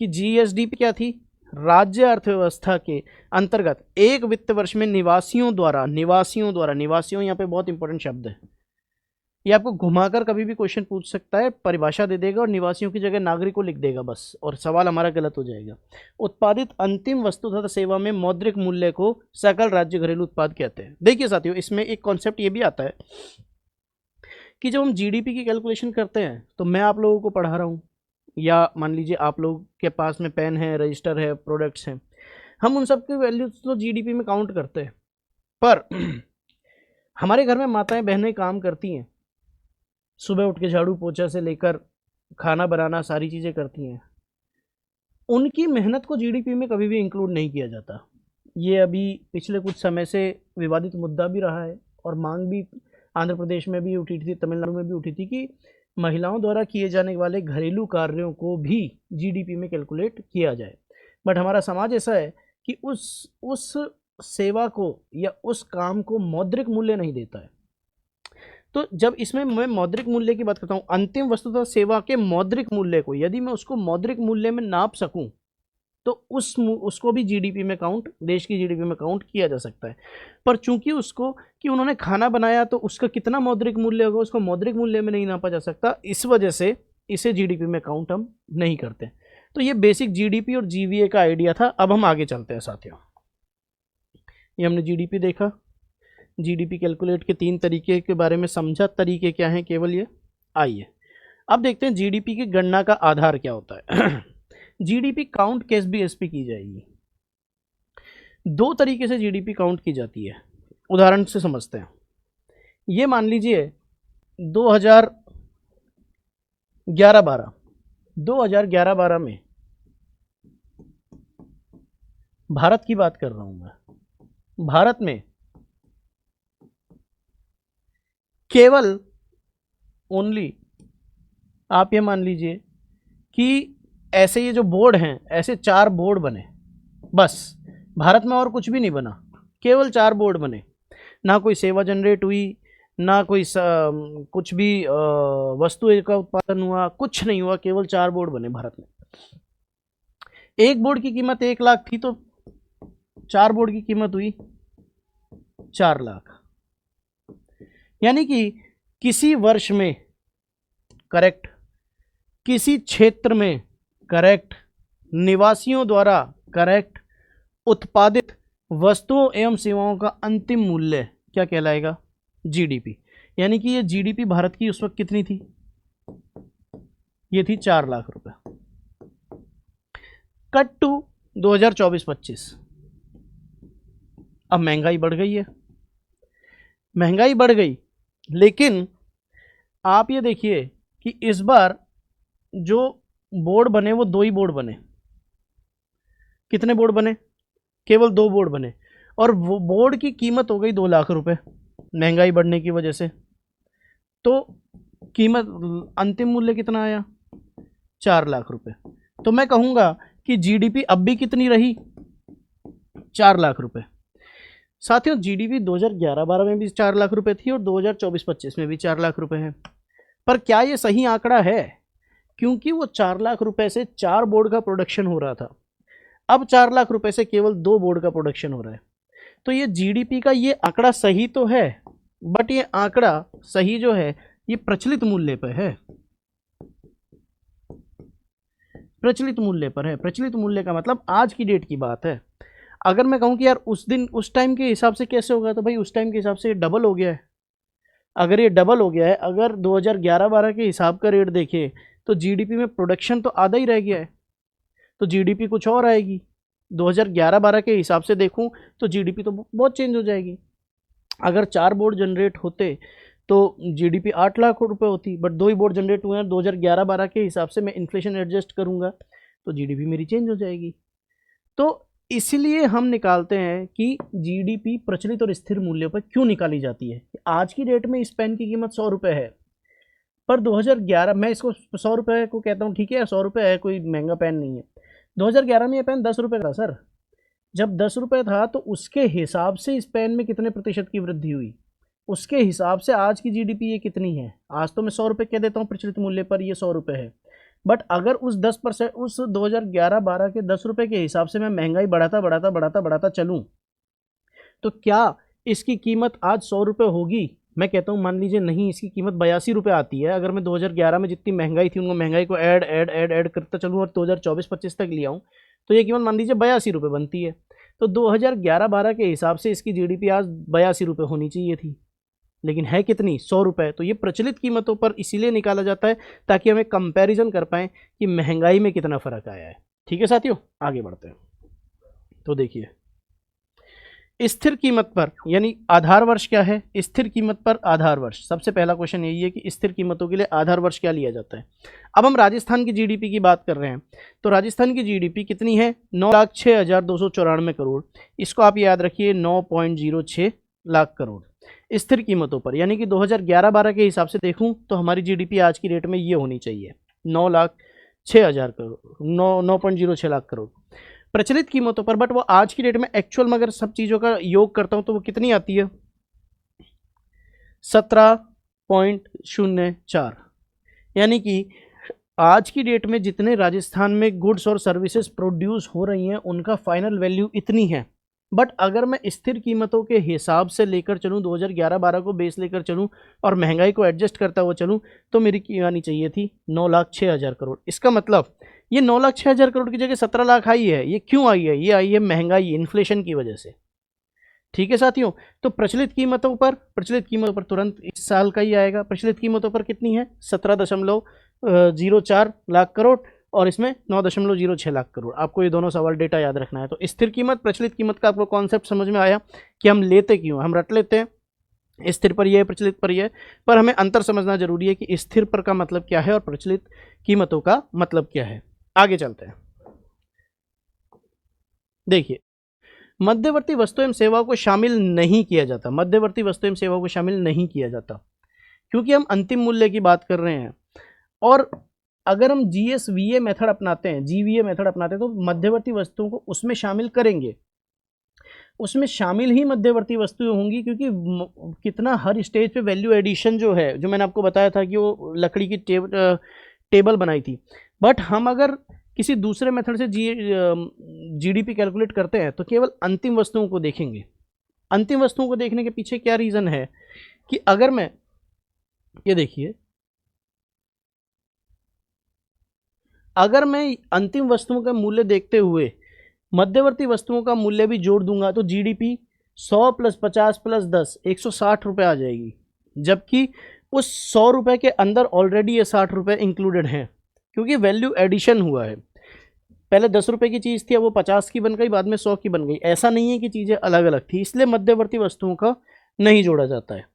कि जीएसडीपी क्या थी, राज्य अर्थव्यवस्था के अंतर्गत एक वित्त वर्ष में निवासियों द्वारा, निवासियों यहाँ पे बहुत इंपॉर्टेंट शब्द है, ये आपको घुमाकर कभी भी क्वेश्चन पूछ सकता है, परिभाषा दे देगा और निवासियों की जगह नागरिकों लिख देगा बस, और सवाल हमारा गलत हो जाएगा। उत्पादित अंतिम वस्तु तथा सेवा में मौद्रिक मूल्य को सकल राज्य घरेलू उत्पाद कहते हैं। देखिए साथियों, इसमें एक कॉन्सेप्ट ये भी आता है कि जब हम जीडीपी की कैलकुलेशन करते हैं, तो मैं आप लोगों को पढ़ा रहा हूँ, या मान लीजिए आप लोग के पास में पेन है, रजिस्टर है, प्रोडक्ट्स हैं, हम उन सब की वैल्यूज तो जीडीपी में काउंट करते हैं। पर हमारे घर में माताएं बहनें काम करती हैं, सुबह उठ के झाड़ू पोछा से लेकर खाना बनाना सारी चीज़ें करती हैं, उनकी मेहनत को जीडीपी में कभी भी इंक्लूड नहीं किया जाता। ये अभी पिछले कुछ समय से विवादित मुद्दा भी रहा है, और मांग भी आंध्र प्रदेश में भी उठी थी, तमिलनाडु में भी उठी थी, कि महिलाओं द्वारा किए जाने वाले घरेलू कार्यों को भी जीडीपी में कैलकुलेट किया जाए। बट हमारा समाज ऐसा है कि उस सेवा को या उस काम को मौद्रिक मूल्य नहीं देता है। तो जब इसमें मैं मौद्रिक मूल्य की बात करता हूँ, अंतिम वस्तु तथा सेवा के मौद्रिक मूल्य को यदि मैं उसको मौद्रिक मूल्य में नाप सकूं, तो उसको भी जीडीपी में काउंट, देश की जीडीपी में काउंट किया जा सकता है। पर चूंकि उसको कि उन्होंने खाना बनाया तो उसका कितना मौद्रिक मूल्य होगा, उसको मौद्रिक मूल्य में नहीं नापा जा सकता, इस वजह से इसे जीडीपी में काउंट हम नहीं करते। तो ये बेसिक जीडीपी और जीवीए का आइडिया था। अब हम आगे चलते हैं साथियों। ये हमने जीडीपी देखा, जीडीपी कैलकुलेट के 3 तरीके के बारे में समझा, तरीके क्या हैं केवल ये। आइए अब देखते हैं जीडीपी की गणना का आधार क्या होता है। जीडीपी काउंट किस बेस पे की जाएगी। 2 तरीके से जीडीपी काउंट की जाती है, उदाहरण से समझते हैं। ये मान लीजिए 2011-12 में, भारत की बात कर रहा हूं मैं, भारत में केवल ओनली आप ये मान लीजिए कि ऐसे ये जो बोर्ड हैं, ऐसे 4 बोर्ड बने बस, भारत में और कुछ भी नहीं बना, केवल 4 बोर्ड बने, ना कोई सेवा जनरेट हुई, ना कोई कुछ भी वस्तु का उत्पादन हुआ, कुछ नहीं हुआ, केवल 4 बोर्ड बने भारत में। एक बोर्ड की कीमत 1 लाख थी, तो 4 बोर्ड की कीमत हुई 4 लाख। यानी कि किसी वर्ष में, करेक्ट, किसी क्षेत्र में, करेक्ट, निवासियों द्वारा, करेक्ट, उत्पादित वस्तुओं एवं सेवाओं का अंतिम मूल्य क्या कहलाएगा, जीडीपी। यानी कि ये जीडीपी भारत की उस वक्त कितनी थी, ये थी 4 लाख रुपए। कट टू 2024-25, अब महंगाई बढ़ गई है, महंगाई बढ़ गई, लेकिन आप ये देखिए कि इस बार जो बोर्ड बने वो 2 ही बोर्ड बने। कितने बोर्ड बने, केवल 2 बोर्ड बने, और वो बोर्ड की कीमत हो गई 2 लाख रुपए महंगाई बढ़ने की वजह से। तो कीमत, अंतिम मूल्य कितना आया, 4 लाख रुपए। तो मैं कहूंगा कि जीडीपी अब भी कितनी रही, 4 लाख रुपए। साथियों, जीडीपी 2011-12 में भी 4 लाख रुपए थी और 2024-25 में भी 4 लाख रुपए है। पर क्या ये सही आंकड़ा है, क्योंकि वो 4 लाख रुपए से 4 बोर्ड का प्रोडक्शन हो रहा था, अब 4 लाख रुपए से केवल 2 बोर्ड का प्रोडक्शन हो रहा है। तो ये जीडीपी का ये आंकड़ा सही तो है, बट ये आंकड़ा सही जो है ये प्रचलित मूल्य पर है, प्रचलित मूल्य पर है। प्रचलित मूल्य का मतलब आज की डेट की बात है। अगर मैं कहूँ कि यार उस दिन उस टाइम के हिसाब से कैसे होगा, तो भाई उस टाइम के हिसाब से ये डबल हो गया है। अगर ये डबल हो गया है, अगर 2011-12 के हिसाब का रेट देखें तो जीडीपी में प्रोडक्शन तो आधा ही रह गया है, तो जीडीपी कुछ और आएगी। 2011-12 के हिसाब से देखूं तो जीडीपी तो बहुत चेंज हो जाएगी। अगर 4 बोर्ड जनरेट होते तो जीडीपी 8 लाख रुपए होती, बट 2 ही बोर्ड जनरेट हुए हैं। 2011-12 के हिसाब से मैं इन्फ्लेशन एडजस्ट करूंगा तो जीडीपी मेरी चेंज हो जाएगी। तो इसलिए हम निकालते हैं कि जीडीपी प्रचलित और स्थिर मूल्यों पर क्यों निकाली जाती है। आज की डेट में इस पेन की कीमत 100 रुपये है, पर 2011, मैं इसको 100 रुपये को कहता हूँ, ठीक है 100 रुपये है, कोई महंगा पेन नहीं है। 2011 में ये पेन 10 रुपये का था सर। जब 10 रुपये था तो उसके हिसाब से इस पेन में कितने प्रतिशत की वृद्धि हुई, उसके हिसाब से आज की जीडीपी ये कितनी है। आज तो मैं 100 रुपये कह देता हूँ प्रचलित मूल्य पर, ये 100 रुपये है, बट अगर उस 10% उस 2011-12 के 10 रुपये के हिसाब से मैं महंगाई बढ़ाता चलूँ तो क्या इसकी कीमत आज 100 रुपये होगी? मैं कहता हूँ मान लीजिए नहीं, इसकी कीमत 82 रुपये आती है। अगर मैं 2011 में जितनी महंगाई थी उनको महंगाई को ऐड करता चलूँ और 2024-25 तक ले आऊँ तो ये कीमत मान लीजिए 82 रुपये बनती है। तो 2011-12 के हिसाब से इसकी जीडीपी आज 82 रुपये होनी चाहिए थी, लेकिन है कितनी, 100 रुपये। तो ये प्रचलित कीमतों पर इसीलिए निकाला जाता है ताकि हमें कंपैरिजन कर पाएँ कि महंगाई में कितना फ़र्क आया है। ठीक है साथियों, आगे बढ़ते हैं। तो देखिए स्थिर कीमत पर यानी आधार वर्ष क्या है, स्थिर कीमत पर आधार वर्ष। सबसे पहला क्वेश्चन यही है कि स्थिर कीमतों के लिए आधार वर्ष क्या लिया जाता है। अब हम राजस्थान की जीडीपी की बात कर रहे हैं, तो राजस्थान की जीडीपी कितनी है, 9,06,294 करोड़। इसको आप याद रखिए 9.06 लाख करोड़ स्थिर कीमतों पर, यानी कि 2011-12 के हिसाब से देखूं तो हमारी जीडीपी आज की डेट में ये होनी चाहिए 9,06,000 करोड़, 9.06 लाख करोड़ प्रचलित कीमतों पर। बट वो आज की डेट में एक्चुअल में अगर सब चीज़ों का योग करता हूं तो वो कितनी आती है, 17.04। यानी कि आज की डेट में जितने राजस्थान में गुड्स और सर्विसेज प्रोड्यूस हो रही हैं उनका फाइनल वैल्यू इतनी है। बट अगर मैं स्थिर कीमतों के हिसाब से लेकर चलूँ, 2011-12 को बेस लेकर चलूँ और महंगाई को एडजस्ट करता हुआ चलूँ तो मेरी कीमत आनी चाहिए थी 9,06,000 करोड़। इसका मतलब ये 9,06,000 करोड़ की जगह 17 लाख आई है। ये क्यों आई है, ये आई है महंगाई, इन्फ्लेशन की वजह से। ठीक है साथियों, तो प्रचलित कीमतों पर तुरंत इस साल का ही आएगा। प्रचलित कीमतों पर कितनी है, 17.04 लाख करोड़ और इसमें 9.06 लाख करोड़। आपको ये दोनों सवाल डेटा याद रखना है। तो स्थिर कीमत प्रचलित कीमत का आपको कॉन्सेप्ट समझ में आया कि हम लेते क्यों, हम रट लेते हैं स्थिर पर यह है, प्रचलित पर यह है, पर हमें अंतर समझना जरूरी है कि स्थिर पर का मतलब क्या है और प्रचलित कीमतों का मतलब क्या है। आगे चलते हैं। देखिए मध्यवर्ती वस्तु एवं सेवाओं को शामिल नहीं किया जाता, मध्यवर्ती वस्तु एवं सेवाओं को शामिल नहीं किया जाता क्योंकि हम अंतिम मूल्य की बात कर रहे हैं। और अगर हम जीएसवीए मेथड अपनाते हैं, जीवीए मेथड अपनाते हैं तो मध्यवर्ती वस्तुओं को उसमें शामिल करेंगे, उसमें शामिल ही मध्यवर्ती वस्तुएं होंगी, क्योंकि कितना हर स्टेज पे वैल्यू एडिशन जो है, जो मैंने आपको बताया था कि वो लकड़ी की टेबल बनाई थी। बट हम अगर किसी दूसरे मेथड से जीडीपी कैलकुलेट करते हैं तो केवल अंतिम वस्तुओं को देखेंगे। अंतिम वस्तुओं को देखने के पीछे क्या रीज़न है कि अगर मैं ये देखिए, अगर मैं अंतिम वस्तुओं का मूल्य देखते हुए मध्यवर्ती वस्तुओं का मूल्य भी जोड़ दूंगा तो जीडीपी 100 + 50 + 10 160 रुपये आ जाएगी, जबकि उस 100 रुपये के अंदर ऑलरेडी ये 60 रुपये इंक्लूडेड हैं क्योंकि वैल्यू एडिशन हुआ है। पहले 10 रुपये की चीज़ थी, अब वो 50 की बन गई, बाद में 100 की बन गई। ऐसा नहीं है कि चीज़ें अलग अलग थी, इसलिए मध्यवर्ती वस्तुओं का नहीं जोड़ा जाता है।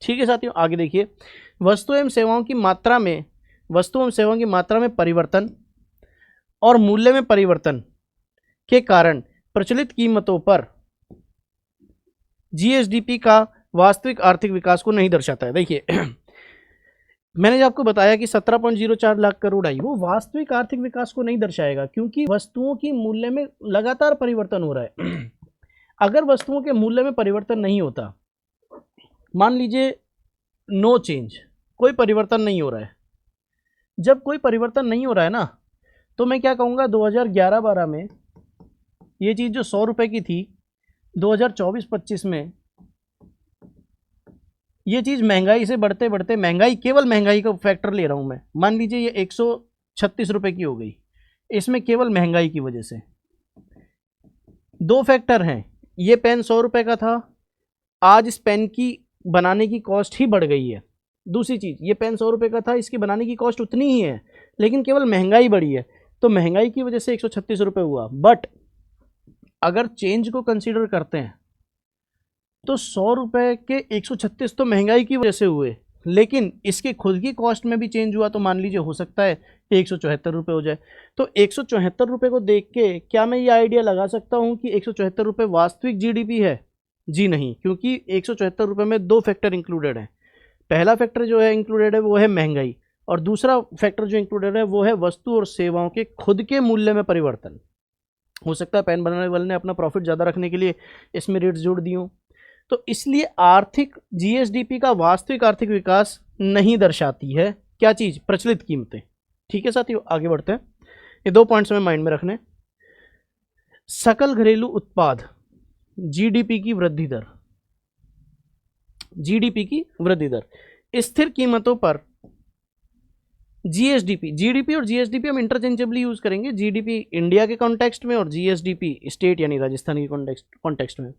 ठीक है साथियों, आगे देखिए वस्तु एवं सेवाओं की मात्रा में, वस्तु एवं सेवाओं की मात्रा में परिवर्तन और मूल्य में परिवर्तन के कारण प्रचलित कीमतों पर जीएसडीपी का वास्तविक आर्थिक विकास को नहीं दर्शाता है। देखिए मैंने जो आपको बताया कि 17.04 लाख करोड़ आई, वो वास्तविक आर्थिक विकास को नहीं दर्शाएगा क्योंकि वस्तुओं की मूल्य में लगातार परिवर्तन हो रहा है। अगर वस्तुओं के मूल्य में परिवर्तन नहीं होता, मान लीजिए नो चेंज, कोई परिवर्तन नहीं हो रहा है, जब कोई परिवर्तन नहीं हो रहा है ना, तो मैं क्या कहूँगा, 2011-12 में ये चीज़ जो 100 रुपये की थी, 2024-25 में ये चीज़ महंगाई से बढ़ते बढ़ते, महंगाई, केवल महंगाई का फैक्टर ले रहा हूँ मैं, मान लीजिए ये 136 रुपये की हो गई, इसमें केवल महंगाई की वजह से। दो फैक्टर हैं, ये पेन 100 रुपये का था, आज इस पेन की बनाने की कॉस्ट ही बढ़ गई है। दूसरी चीज़, ये पेन 100 रुपये का था, इसकी बनाने की कॉस्ट उतनी ही है, लेकिन केवल महंगाई बढ़ी है, तो महंगाई की वजह से 136 रुपये हुआ। बट अगर चेंज को कंसीडर करते हैं तो 100 रुपये के 136 तो महंगाई की वजह से हुए, लेकिन इसके खुद की कॉस्ट में भी चेंज हुआ, तो मान लीजिए हो सकता है कि 174 रुपये हो जाए। तो 174 रुपये को देख के क्या मैं ये आइडिया लगा सकता हूँ कि 174 रुपये वास्तविक जीडीपी है? जी नहीं, क्योंकि 174 रुपये में दो फैक्टर इंक्लूडेड हैं। पहला फैक्टर जो है इंक्लूडेड है वो है महंगाई, और दूसरा फैक्टर जो इंक्लूडेड है वो है वस्तु और सेवाओं के खुद के मूल्य में परिवर्तन। हो सकता है पेन बनाने वाले ने अपना प्रॉफिट ज़्यादा रखने के लिए इसमें रेट्स जोड़ दिए हों। तो इसलिए आर्थिक जीएसडीपी का वास्तविक आर्थिक विकास नहीं दर्शाती है क्या चीज़? प्रचलित कीमतें। ठीक है साथियों, आगे बढ़ते हैं। ये दो पॉइंट्स में माइंड में रखने। सकल घरेलू उत्पाद, जीडीपी की वृद्धि दर, जीडीपी की वृद्धि दर स्थिर कीमतों पर जीएसडीपी, जीडीपी और जीएसडीपी हम इंटरचेंजेबली यूज करेंगे, जीडीपी इंडिया के कॉन्टेक्स्ट में और जीएसडीपी स्टेट यानी राजस्थान के कॉन्टेक्स्ट में।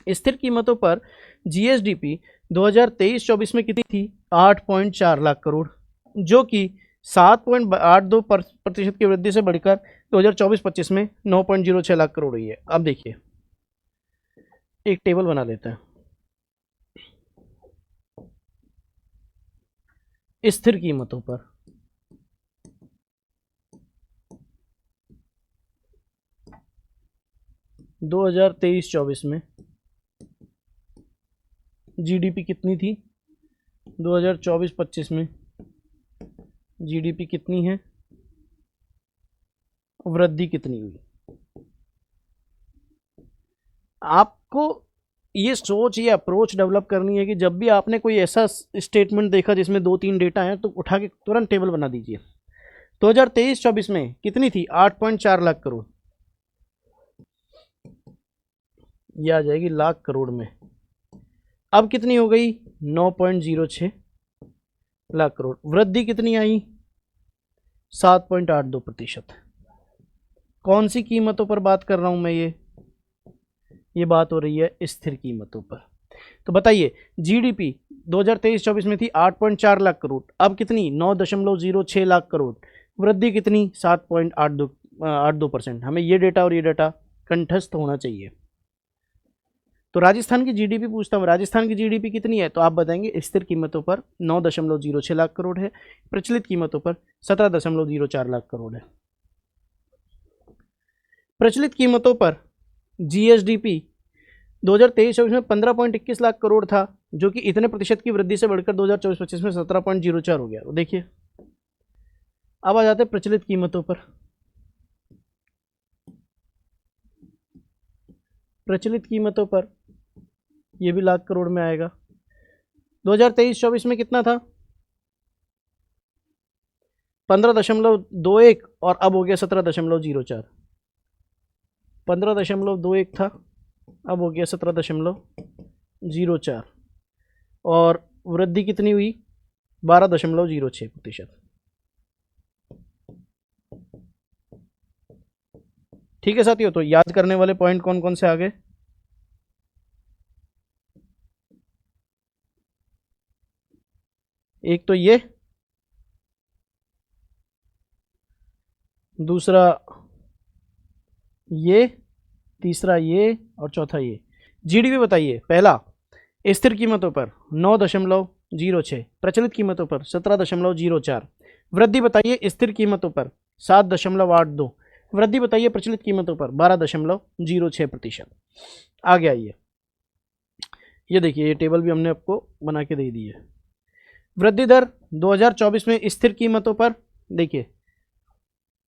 स्थिर कीमतों पर जीएसडीपी 2023-24 में कितनी थी? 8.4 लाख करोड़, जो कि 7.82% की वृद्धि से बढ़कर 2024-25 में 9.06 लाख करोड़ हुई है। अब देखिए, एक टेबल बना लेते हैं। स्थिर कीमतों पर दो 2023-24 में जीडीपी कितनी थी? 2024-25 में जीडीपी कितनी है? वृद्धि कितनी हुई? आपको ये सोच, ये अप्रोच डेवलप करनी है कि जब भी आपने कोई ऐसा स्टेटमेंट देखा जिसमें 2-3 डेटा हैं, तो उठा के तुरंत टेबल बना दीजिए। 2023-24 में कितनी थी? 8.4 लाख करोड़, ये आ जाएगी लाख करोड़ में। अब कितनी हो गई? 9.06 लाख करोड़। वृद्धि कितनी आई? 7.82%। कौन सी कीमतों पर बात कर रहा हूं मैं? ये बात हो रही है स्थिर कीमतों पर। तो बताइए, जीडीपी 2023-24 में थी 8.4 लाख करोड़, अब कितनी? 9.06 लाख करोड़। वृद्धि कितनी? 7.82%। हमें ये डेटा और ये डेटा कंठस्थ होना चाहिए। तो राजस्थान की जीडीपी पूछता हूँ, राजस्थान की जीडीपी कितनी है? तो आप बताएंगे स्थिर कीमतों पर 9.06 लाख करोड़ है, प्रचलित कीमतों पर 17.04 लाख करोड़ है। प्रचलित कीमतों पर जीएसडीपी 2023-24 में 15.21 लाख करोड़ था, जो कि इतने प्रतिशत की वृद्धि से बढ़कर 2024-25 में 17.04 हो गया। तो देखिए, अब आ जाते हैं प्रचलित कीमतों पर। प्रचलित कीमतों पर ये भी लाख करोड़ में आएगा। 2023-24 में कितना था? 15.21 और अब हो गया 17.04। 15.21 था, अब हो गया 17.04, और वृद्धि कितनी हुई? 12.06%। ठीक है साथियों, तो याद करने वाले पॉइंट कौन कौन से आ गए? एक तो ये, दूसरा ये, तीसरा ये, और चौथा ये। जीडीपी बताइए। पहला, स्थिर कीमतों पर 9.06, प्रचलित कीमतों पर 17.04। वृद्धि बताइए स्थिर कीमतों पर 7.82। वृद्धि बताइए प्रचलित कीमतों पर 12.06%। आगे आइए, ये देखिए, ये टेबल भी हमने आपको बना के दे दी है। वृद्धि दर 2024 में स्थिर कीमतों पर, देखिए,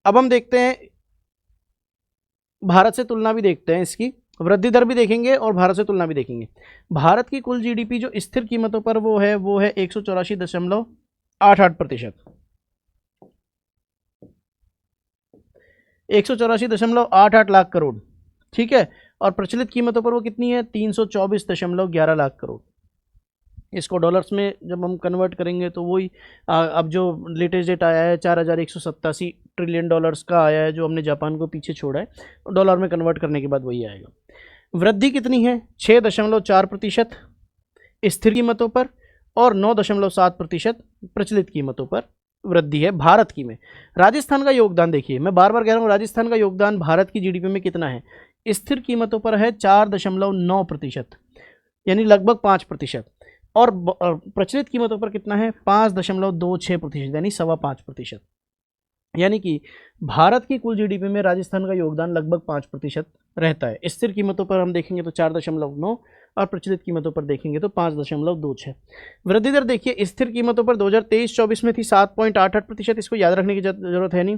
अब हम देखते हैं भारत से तुलना भी देखते हैं, इसकी वृद्धि दर भी देखेंगे और भारत से तुलना भी देखेंगे। भारत की कुल जीडीपी जो स्थिर कीमतों पर वो है 184.88%। 184.88 लाख करोड़, ठीक है। और प्रचलित कीमतों पर वो कितनी है, 324.11 लाख करोड़। इसको डॉलर्स में जब हम कन्वर्ट करेंगे तो वही अब जो लेटेस्ट डेट आया है 4187 ट्रिलियन डॉलर्स का आया है, जो हमने जापान को पीछे छोड़ा है, डॉलर में कन्वर्ट करने के बाद वही आएगा। वृद्धि कितनी है, 6.4% स्थिर कीमतों पर और 9.7% प्रचलित कीमतों पर वृद्धि है भारत की में। राजस्थान का योगदान देखिए, मैं बार बार कह रहा हूँ, राजस्थान का योगदान भारत की जीडीपी में कितना है, स्थिर कीमतों पर है 4.9%, यानी लगभग 5%, और प्रचलित कीमतों पर कितना है, 5.26%, यानी 5.25%। यानी कि भारत की कुल जीडीपी में राजस्थान का योगदान लगभग 5% रहता है। स्थिर कीमतों पर हम देखेंगे तो 4.9 और प्रचलित कीमतों पर देखेंगे तो 5.26। वृद्धि दर देखिए, स्थिर कीमतों पर 2023-24 में थी 7.88%, इसको याद रखने की जरूरत है नहीं।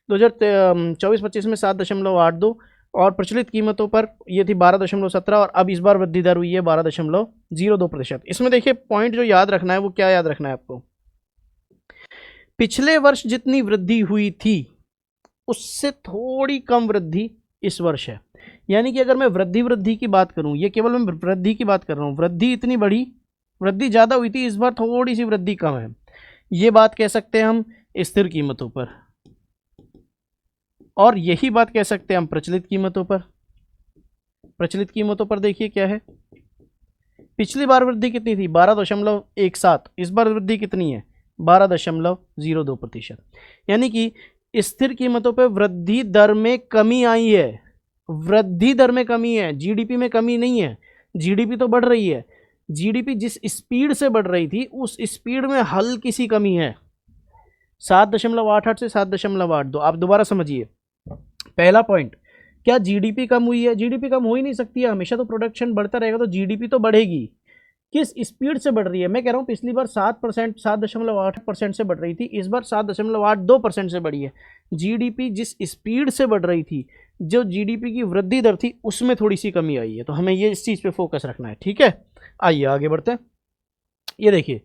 2024-25 में 7.82 और प्रचलित कीमतों पर ये थी 12.17 और अब इस बार वृद्धि दर हुई है 12.02%। इसमें देखिए पॉइंट जो याद रखना है वो क्या याद रखना है आपको, पिछले वर्ष जितनी वृद्धि हुई थी उससे थोड़ी कम वृद्धि इस वर्ष है। यानी कि अगर मैं वृद्धि की बात करूं, ये केवल मैं वृद्धि की बात कर रहा हूं, वृद्धि इतनी बड़ी, वृद्धि ज़्यादा हुई थी, इस बार थोड़ी सी वृद्धि कम है। ये बात कह सकते हैं हम स्थिर कीमतों पर, और यही बात कह सकते हैं हम प्रचलित कीमतों पर। प्रचलित कीमतों पर देखिए क्या है, पिछली बार वृद्धि कितनी थी, 12.17, इस बार वृद्धि कितनी है, 12.02%। यानी कि स्थिर कीमतों पर वृद्धि दर में कमी आई है, वृद्धि दर में कमी है, जीडीपी में कमी नहीं है। जीडीपी तो बढ़ रही है, जीडीपी जिस स्पीड से बढ़ रही थी उस स्पीड में हल्की सी कमी है, 7.88 से 7.82। आप दोबारा समझिए, पहला पॉइंट, क्या जीडीपी कम हुई है, जीडीपी कम हो ही नहीं सकती है, हमेशा तो प्रोडक्शन बढ़ता रहेगा तो जीडीपी तो बढ़ेगी। किस स्पीड से बढ़ रही है, मैं कह रहा हूँ पिछली बार 7%, 7.8% से बढ़ रही थी, इस बार 7.82% से बढ़ी है। जीडीपी जिस स्पीड से बढ़ रही थी, जो जीडीपी की वृद्धि दर थी, उसमें थोड़ी सी कमी आई है, तो हमें ये इस चीज़ पे फोकस रखना है, ठीक है। आइए आगे बढ़ते हैं। ये देखिए,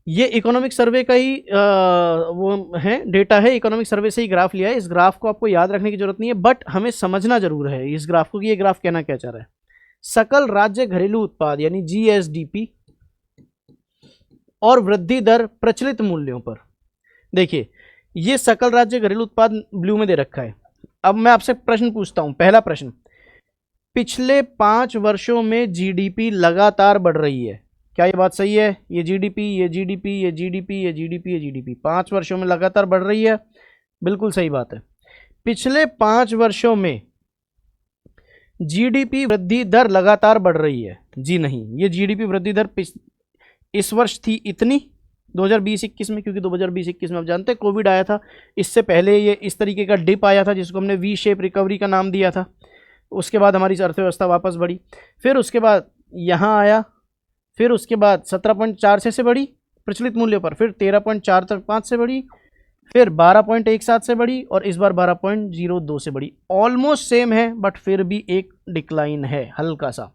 ये इकोनॉमिक सर्वे का ही वो है, डेटा है, इकोनॉमिक सर्वे से ही ग्राफ लिया है। इस ग्राफ को आपको याद रखने की जरूरत नहीं है, बट हमें समझना जरूर है इस ग्राफ को कि ये ग्राफ कहना क्या चाह रहा है। सकल राज्य घरेलू उत्पाद यानी जीएसडीपी और वृद्धि दर प्रचलित मूल्यों पर। देखिए, ये सकल राज्य घरेलू उत्पाद ब्लू में दे रखा है। अब मैं आपसे प्रश्न पूछता हूं, पहला प्रश्न, पिछले 5 वर्षों में जीडीपी लगातार बढ़ रही है, क्या ये बात सही है? ये जीडीपी, ये जीडीपी, ये जीडीपी, ये जीडीपी, ये जीडीपी 5 वर्षों में लगातार बढ़ रही है, बिल्कुल सही बात है। पिछले 5 वर्षों में जीडीपी वृद्धि दर लगातार बढ़ रही है, जी नहीं। ये जीडीपी वृद्धि दर इस वर्ष थी इतनी 2020-21 में, क्योंकि 2020-21 में आप जानते हैं कोविड आया था, इससे पहले ये इस तरीके का डिप आया था जिसको हमने वी शेप रिकवरी का नाम दिया था। उसके बाद हमारी अर्थव्यवस्था वापस बढ़ी, फिर उसके बाद यहाँ आया, फिर उसके बाद 17.4 से बढ़ी प्रचलित मूल्य पर, फिर 13.45 से बढ़ी, फिर 12.17 से बढ़ी और इस बार 12.02 से बढ़ी। ऑलमोस्ट सेम है बट फिर भी एक डिक्लाइन है हल्का सा।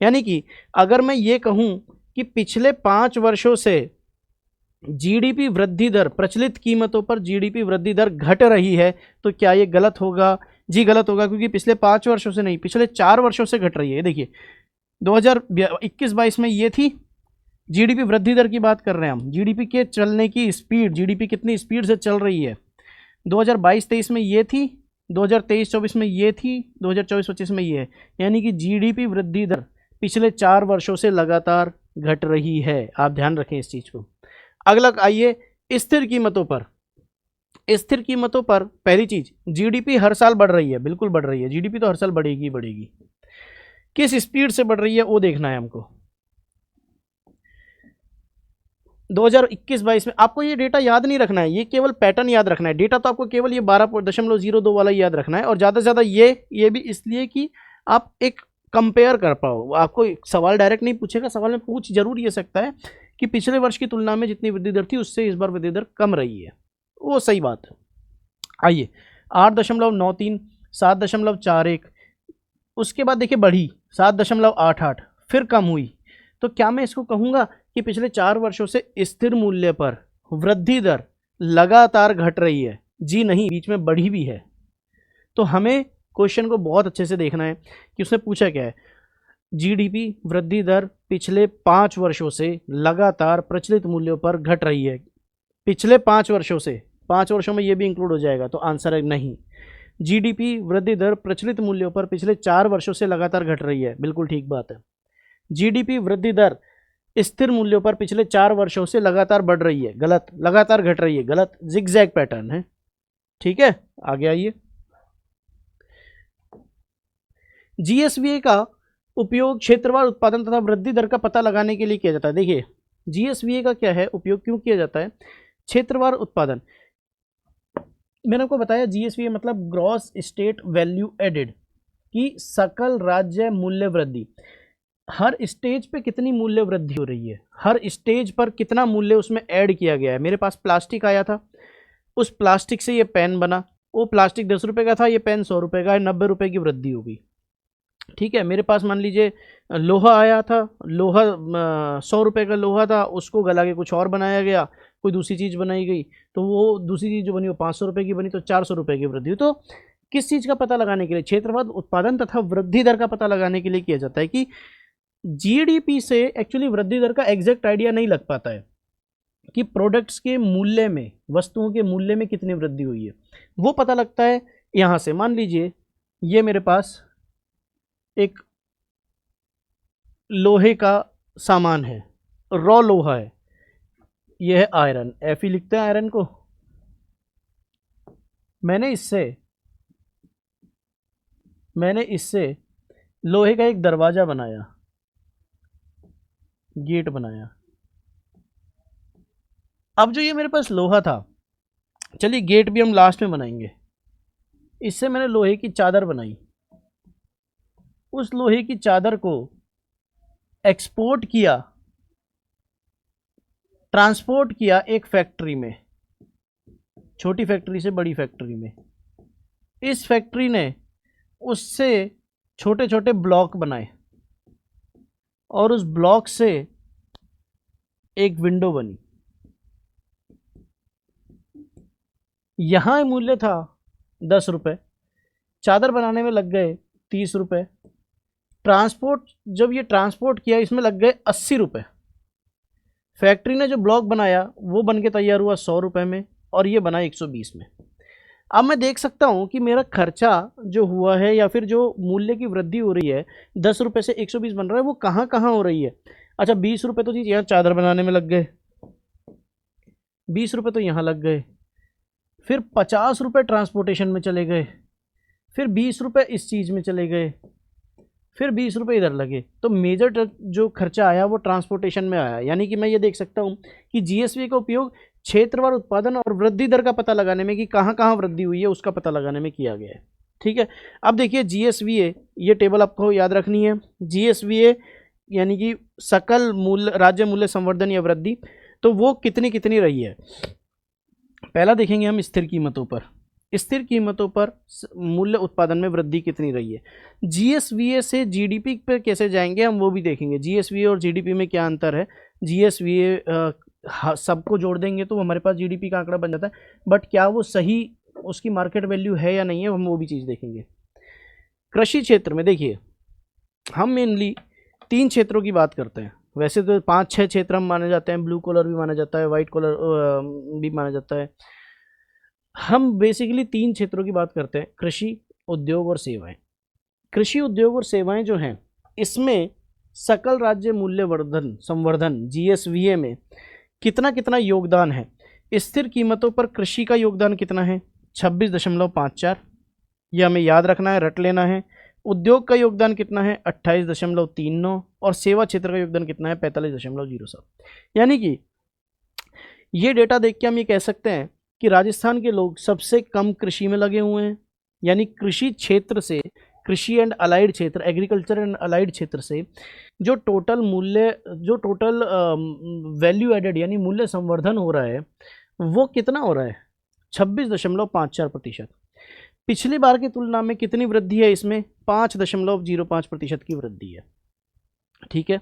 यानी कि अगर मैं ये कहूँ कि पिछले 5 वर्षों से जीडीपी वृद्धि दर, प्रचलित कीमतों पर जीडीपी वृद्धि दर घट रही है, तो क्या ये गलत होगा? जी गलत होगा, क्योंकि पिछले 5 वर्षों से नहीं, पिछले 4 वर्षों से घट रही है। देखिए 2021-22 में ये थी, जीडीपी वृद्धि दर की बात कर रहे हैं हम, जीडीपी के चलने की स्पीड, जीडीपी कितनी स्पीड से चल रही है। 2022-23 में ये थी, 2023-24 में ये थी, 2024-25 में ये है। यानी कि जीडीपी वृद्धि दर पिछले 4 वर्षों से लगातार घट रही है, आप ध्यान रखें इस चीज़ को। अगला आइए स्थिर कीमतों पर। स्थिर कीमतों पर पहली चीज, जीडीपी हर साल बढ़ रही है, बिल्कुल बढ़ रही है, जीडीपी तो हर साल बढ़ेगी बढ़ेगी। किस स्पीड से बढ़ रही है वो देखना है हमको। 2021-22 में आपको ये डेटा याद नहीं रखना है, ये केवल पैटर्न याद रखना है। डेटा तो आपको केवल ये 12.02 वाला याद रखना है, और ज़्यादा से ज़्यादा ये भी इसलिए कि आप एक कंपेयर कर पाओ। आपको सवाल डायरेक्ट नहीं पूछेगा, सवाल में पूछ जरूर ये सकता है कि पिछले वर्ष की तुलना में जितनी वृद्धि दर थी उससे इस बार वृद्धि दर कम रही है, वो सही बात है। आइए 8.93, 7.41, उसके बाद देखिए बढ़ी 7.88, फिर कम हुई। तो क्या मैं इसको कहूँगा कि पिछले 4 वर्षों से स्थिर मूल्य पर वृद्धि दर लगातार घट रही है? जी नहीं, बीच में बढ़ी भी है, तो हमें क्वेश्चन को बहुत अच्छे से देखना है कि उसने पूछा क्या है। जीडीपी वृद्धि दर पिछले 5 वर्षों से लगातार प्रचलित मूल्यों पर घट रही है। पिछले 5 वर्षों से, 5 वर्षों में ये भी इंक्लूड हो जाएगा, तो आंसर है नहीं। जीडीपी वृद्धि दर प्रचलित मूल्यों पर पिछले 4 वर्षों से लगातार घट रही है, बिल्कुल ठीक बात है। जीडीपी वृद्धि दर स्थिर मूल्यों पर पिछले 4 वर्षों से लगातार बढ़ रही है, गलत। लगातार घट रही है, गलत। जिगजैग पैटर्न है, ठीक है। आगे आइए। जीएसवीए का उपयोग क्षेत्रवार उत्पादन तथा वृद्धि दर का पता लगाने के लिए किया जाता है। देखिए जीएसवीए का क्या है उपयोग, क्यों किया जाता है। क्षेत्रवार उत्पादन, मैंने आपको बताया जीएसवीए मतलब ग्रॉस स्टेट वैल्यू एडेड, कि सकल राज्य मूल्य वृद्धि। हर स्टेज पे कितनी मूल्य वृद्धि हो रही है, हर स्टेज पर कितना मूल्य उसमें ऐड किया गया है। मेरे पास प्लास्टिक आया था, उस प्लास्टिक से ये पेन बना, वो प्लास्टिक 10 रुपये का था, ये पेन 100 रुपये का है, 90 रुपये की वृद्धि होगी, ठीक है। मेरे पास मान लीजिए लोहा आया था, लोहा 100 रुपये का लोहा था, उसको गला के कुछ और बनाया गया, कोई दूसरी चीज़ बनाई गई, तो वो दूसरी चीज़ जो बनी वो 500 रुपये की बनी, तो 400 रुपये की वृद्धि। तो किस चीज़ का पता लगाने के लिए, क्षेत्रवार उत्पादन तथा वृद्धि दर का पता लगाने के लिए किया जाता है कि जीडीपी से एक्चुअली वृद्धि दर का एग्जैक्ट आइडिया नहीं लग पाता है कि प्रोडक्ट्स के मूल्य में, वस्तुओं के मूल्य में कितनी वृद्धि हुई है, वो पता लगता है यहाँ से। मान लीजिए ये मेरे पास एक लोहे का सामान है, रॉ लोहा है, यह है आयरन, एफ ही लिखते हैं आयरन को। मैंने इससे लोहे का एक दरवाजा बनाया, गेट बनाया। अब जो ये मेरे पास लोहा था, चलिए गेट भी हम लास्ट में बनाएंगे, इससे मैंने लोहे की चादर बनाई, उस लोहे की चादर को एक्सपोर्ट किया, ट्रांसपोर्ट किया एक फैक्ट्री में, छोटी फैक्ट्री से बड़ी फैक्ट्री में। इस फैक्ट्री ने उससे छोटे छोटे ब्लॉक बनाए और उस ब्लॉक से एक विंडो बनी। यहाँ मूल्य था 10 रुपये, चादर बनाने में लग गए 30 रुपये, ट्रांसपोर्ट, जब ये ट्रांसपोर्ट किया इसमें लग गए 80 रुपये, फैक्ट्री ने जो ब्लॉक बनाया वो बन के तैयार हुआ 100 रुपये में, और ये बना 120 में। अब मैं देख सकता हूँ कि मेरा खर्चा जो हुआ है या फिर जो मूल्य की वृद्धि हो रही है 10 रुपये से 120 बन रहा है, वो कहाँ कहाँ हो रही है। अच्छा 20 रुपये तो यहाँ चादर बनाने में लग गए, 20 रुपये तो यहाँ लग गए, फिर 50 रुपये ट्रांसपोर्टेशन में चले गए, फिर 20 रुपये इस चीज़ में चले गए, फिर 20 रुपये इधर लगे। तो मेजर जो खर्चा आया वो ट्रांसपोर्टेशन में आया। यानी कि मैं ये देख सकता हूँ कि जीएसवी का उपयोग क्षेत्रवार उत्पादन और वृद्धि दर का पता लगाने में, कि कहाँ कहाँ वृद्धि हुई है उसका पता लगाने में किया गया है, ठीक है। अब देखिए जीएसवीए, ये टेबल आपको याद रखनी है। जीएसवीए यानी कि सकल मूल्य, राज्य मूल्य संवर्धन या वृद्धि, तो वो कितनी कितनी रही है। पहला देखेंगे हम स्थिर कीमतों पर, स्थिर कीमतों पर मूल्य उत्पादन में वृद्धि कितनी रही है। जीएसवीए से जीडीपी पर कैसे जाएंगे हम वो भी देखेंगे। जीएसवीए और जीडीपी में क्या अंतर है। जीएसवीए सबको जोड़ देंगे तो हमारे पास जीडीपी का आंकड़ा बन जाता है, बट क्या वो सही उसकी मार्केट वैल्यू है या नहीं है, हम वो भी चीज़ देखेंगे। कृषि क्षेत्र में देखिए हम मेनली 3 क्षेत्रों की बात करते हैं, वैसे तो 5-6 क्षेत्र हम माने जाते हैं, ब्लू कॉलर भी माना जाता है, वाइट कॉलर भी माना जाता है। हम बेसिकली 3 क्षेत्रों की बात करते हैं, कृषि, उद्योग और सेवाएं। कृषि, उद्योग और सेवाएं जो हैं, इसमें सकल राज्य मूल्य वर्धन संवर्धन जीएसवीए में कितना कितना योगदान है। स्थिर कीमतों पर कृषि का योगदान कितना है, 26.54, यह हमें याद रखना है, रट लेना है। उद्योग का योगदान कितना है, 28.39, और सेवा क्षेत्र का योगदान कितना है, 45.07। यानी कि ये डेटा देख के हम ये कह सकते हैं कि राजस्थान के लोग सबसे कम कृषि में लगे हुए हैं। यानी कृषि क्षेत्र से, कृषि एंड अलाइड क्षेत्र, एग्रीकल्चर एंड अलाइड क्षेत्र से जो टोटल मूल्य, जो टोटल वैल्यू एडेड यानी मूल्य संवर्धन हो रहा है, वो कितना हो रहा है, 26.54%। पिछली बार की तुलना में कितनी वृद्धि है इसमें, 5.05% की वृद्धि है, ठीक है।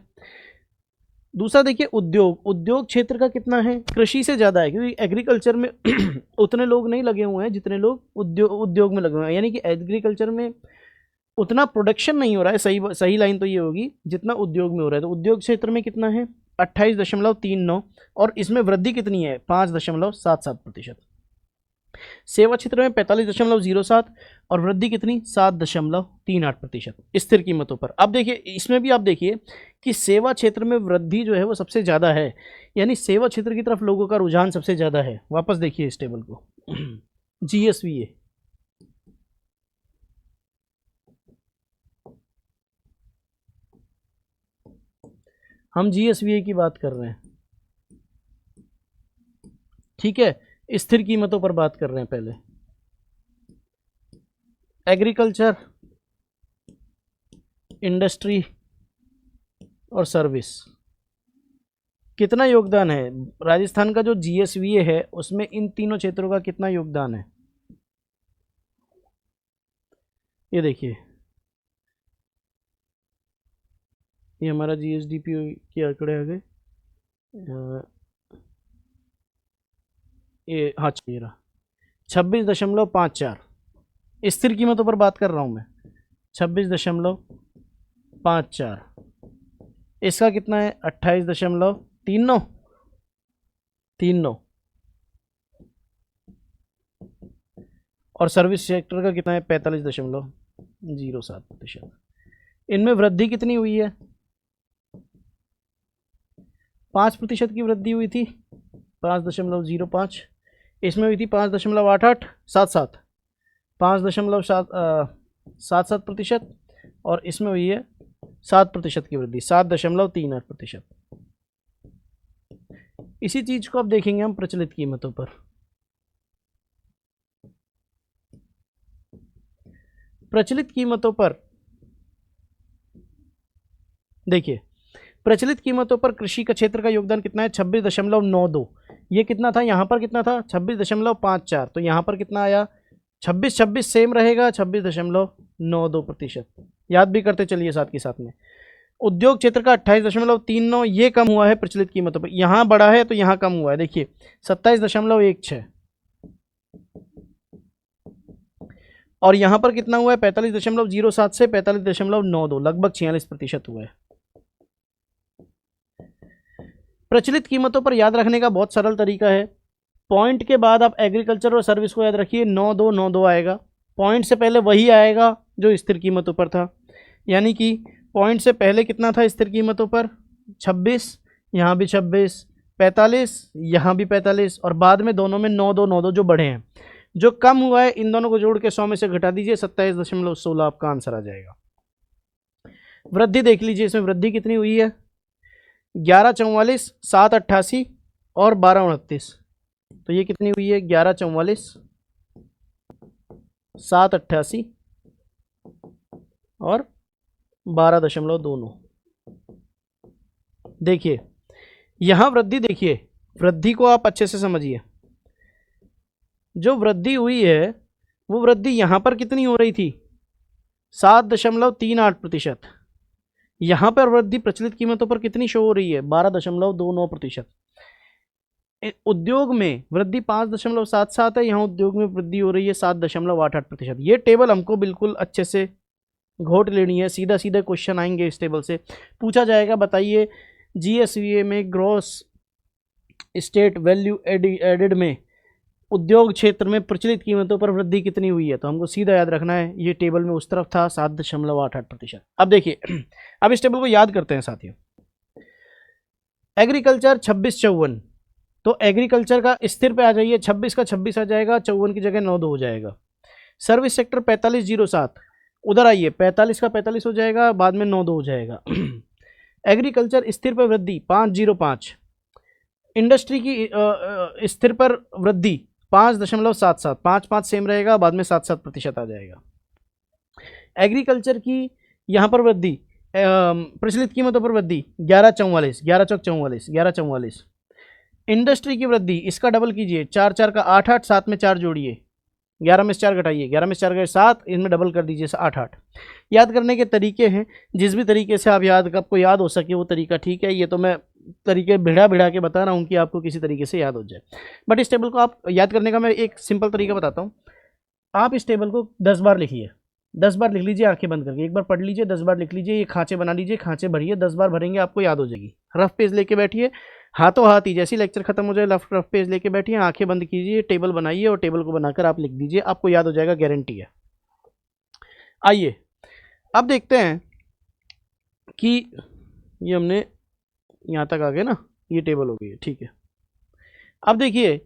दूसरा देखिए उद्योग, उद्योग क्षेत्र का कितना है, कृषि से ज़्यादा है, क्योंकि एग्रीकल्चर में उतने लोग नहीं लगे हुए हैं जितने लोग उद्योग में लगे हुए हैं, यानी कि एग्रीकल्चर में उतना प्रोडक्शन नहीं हो रहा है, सही लाइन तो ये होगी जितना उद्योग में हो रहा है। तो उद्योग क्षेत्र में कितना है 28.39 और इसमें वृद्धि कितनी है 5.77%। सेवा क्षेत्र में 45.07 और वृद्धि कितनी 7.38% स्थिर कीमतों पर। अब देखिए इसमें भी आप देखिए कि सेवा क्षेत्र में वृद्धि जो है वो सबसे ज़्यादा है, यानी सेवा क्षेत्र की तरफ लोगों का रुझान सबसे ज़्यादा है। वापस देखिए इस टेबल को GSVA, हम GSVA की बात कर रहे हैं, ठीक है, स्थिर कीमतों पर बात कर रहे हैं। पहले एग्रीकल्चर, इंडस्ट्री और सर्विस, कितना योगदान है राजस्थान का जो GSVA है उसमें इन तीनों क्षेत्रों का कितना योगदान है, ये देखिए, ये हमारा GSDP के आंकड़े आ गए, ये हाँ चाहिए रहा 26.54, स्थिर कीमतों पर बात कर रहा हूँ मैं, 26.54, इसका कितना है 28.39 और सर्विस सेक्टर का कितना है 45.07%। इनमें वृद्धि कितनी हुई है 5% की वृद्धि हुई थी 5.05, इसमें हुई थी 5.8877 5.77% और इसमें हुई है 7% की वृद्धि 7.38%। इसी चीज को अब देखेंगे हम प्रचलित कीमतों पर। प्रचलित कीमतों पर देखिए, प्रचलित कीमतों पर कृषि का क्षेत्र का योगदान कितना है 26.92, ये कितना था यहाँ पर कितना था 26.54, तो यहाँ पर कितना आया 26 सेम रहेगा 26.92%, याद भी करते चलिए साथ के साथ में। उद्योग क्षेत्र का 28.39, ये कम हुआ है प्रचलित कीमतों पर, यहाँ बढ़ा है तो यहाँ कम हुआ है, देखिए 27.16 और यहाँ पर कितना हुआ है 45.07 से 45.92, लगभग 46% हुआ है। प्रचलित कीमतों पर याद रखने का बहुत सरल तरीका है, पॉइंट के बाद आप एग्रीकल्चर और सर्विस को याद रखिए, 9292 आएगा, पॉइंट से पहले वही आएगा जो स्थिर कीमतों पर था, यानी कि पॉइंट से पहले कितना था स्थिर कीमतों पर 26, यहाँ भी 26, 45, यहाँ भी 45 और बाद में दोनों में 9292 जो बढ़े हैं। जो कम हुआ है इन दोनों को जोड़ के 100 में से घटा दीजिए 27.16 आपका आंसर आ जाएगा। वृद्धि देख लीजिए, इसमें वृद्धि कितनी हुई है 1144, 788 और 1229, तो ये कितनी हुई है 1144, 788 और 12.29। देखिए यहाँ वृद्धि, देखिए वृद्धि को आप अच्छे से समझिए, जो वृद्धि हुई है वो वृद्धि यहाँ पर कितनी हो रही थी 7.38%, यहाँ पर वृद्धि प्रचलित कीमतों पर कितनी शो हो रही है 12.29%। उद्योग में वृद्धि 5.77 है, यहाँ उद्योग में वृद्धि हो रही है 7.88%। ये टेबल हमको बिल्कुल अच्छे से घोट लेनी है, सीधा सीधा क्वेश्चन आएंगे इस टेबल से, पूछा जाएगा बताइए GSVA में ग्रॉस स्टेट वैल्यू एडेड में उद्योग क्षेत्र में प्रचलित कीमतों पर वृद्धि कितनी हुई है, तो हमको सीधा याद रखना है, ये टेबल में उस तरफ था 7.88%। अब देखिए अब इस टेबल को याद करते हैं साथियों। एग्रीकल्चर 2654, तो एग्रीकल्चर का स्थिर पे आ जाइए, 26 का 26 आ जाएगा, 54 की जगह 92 हो जाएगा। सर्विस सेक्टर 4507, उधर आइए 45 का 45 हो जाएगा, बाद में 92 हो जाएगा। एग्रीकल्चर स्थिर पर वृद्धि 505, इंडस्ट्री की स्थिर पर वृद्धि 5.77, 5 सेम रहेगा, बाद में 7% आ जाएगा। एग्रीकल्चर की यहाँ पर वृद्धि प्रचलित कीमतों पर वृद्धि 1144, 1144, इंडस्ट्री की वृद्धि इसका डबल कीजिए, 4 4 का 8 8, 7 में 4 जोड़िए, 11 में से 4 घटाइए, 11 में से 4 गए 7, इनमें डबल कर दीजिए 8 8। याद करने के तरीके हैं, जिस भी तरीके से आप आपको याद हो सके वो तरीका ठीक है, ये तो मैं तरीके भिड़ा भिड़ा के बता रहा हूँ कि आपको किसी तरीके से याद हो जाए। बट इस टेबल को आप याद करने का मैं एक सिंपल तरीका बताता हूँ। आप इस टेबल को 10 बार लिखिए, 10 बार लिख लीजिए आंखें बंद करके, एक बार पढ़ लीजिए, 10 बार लिख लीजिए, ये खांचे बना लीजिए, खांचे भरिए, 10 बार भरेंगे आपको याद हो जाएगी। रफ पेज लेके बैठिए, हाथों हाथ ही जैसे लेक्चर खत्म हो जाए रफ पेज लेके बैठिए, आंखें बंद कीजिए, टेबल बनाइए और टेबल को बनाकर आप लिख दीजिए, आपको याद हो जाएगा, गारंटी है। आइए अब देखते हैं कि ये हमने यहाँ तक आ गए ना, ये टेबल हो गई है, ठीक है। अब देखिए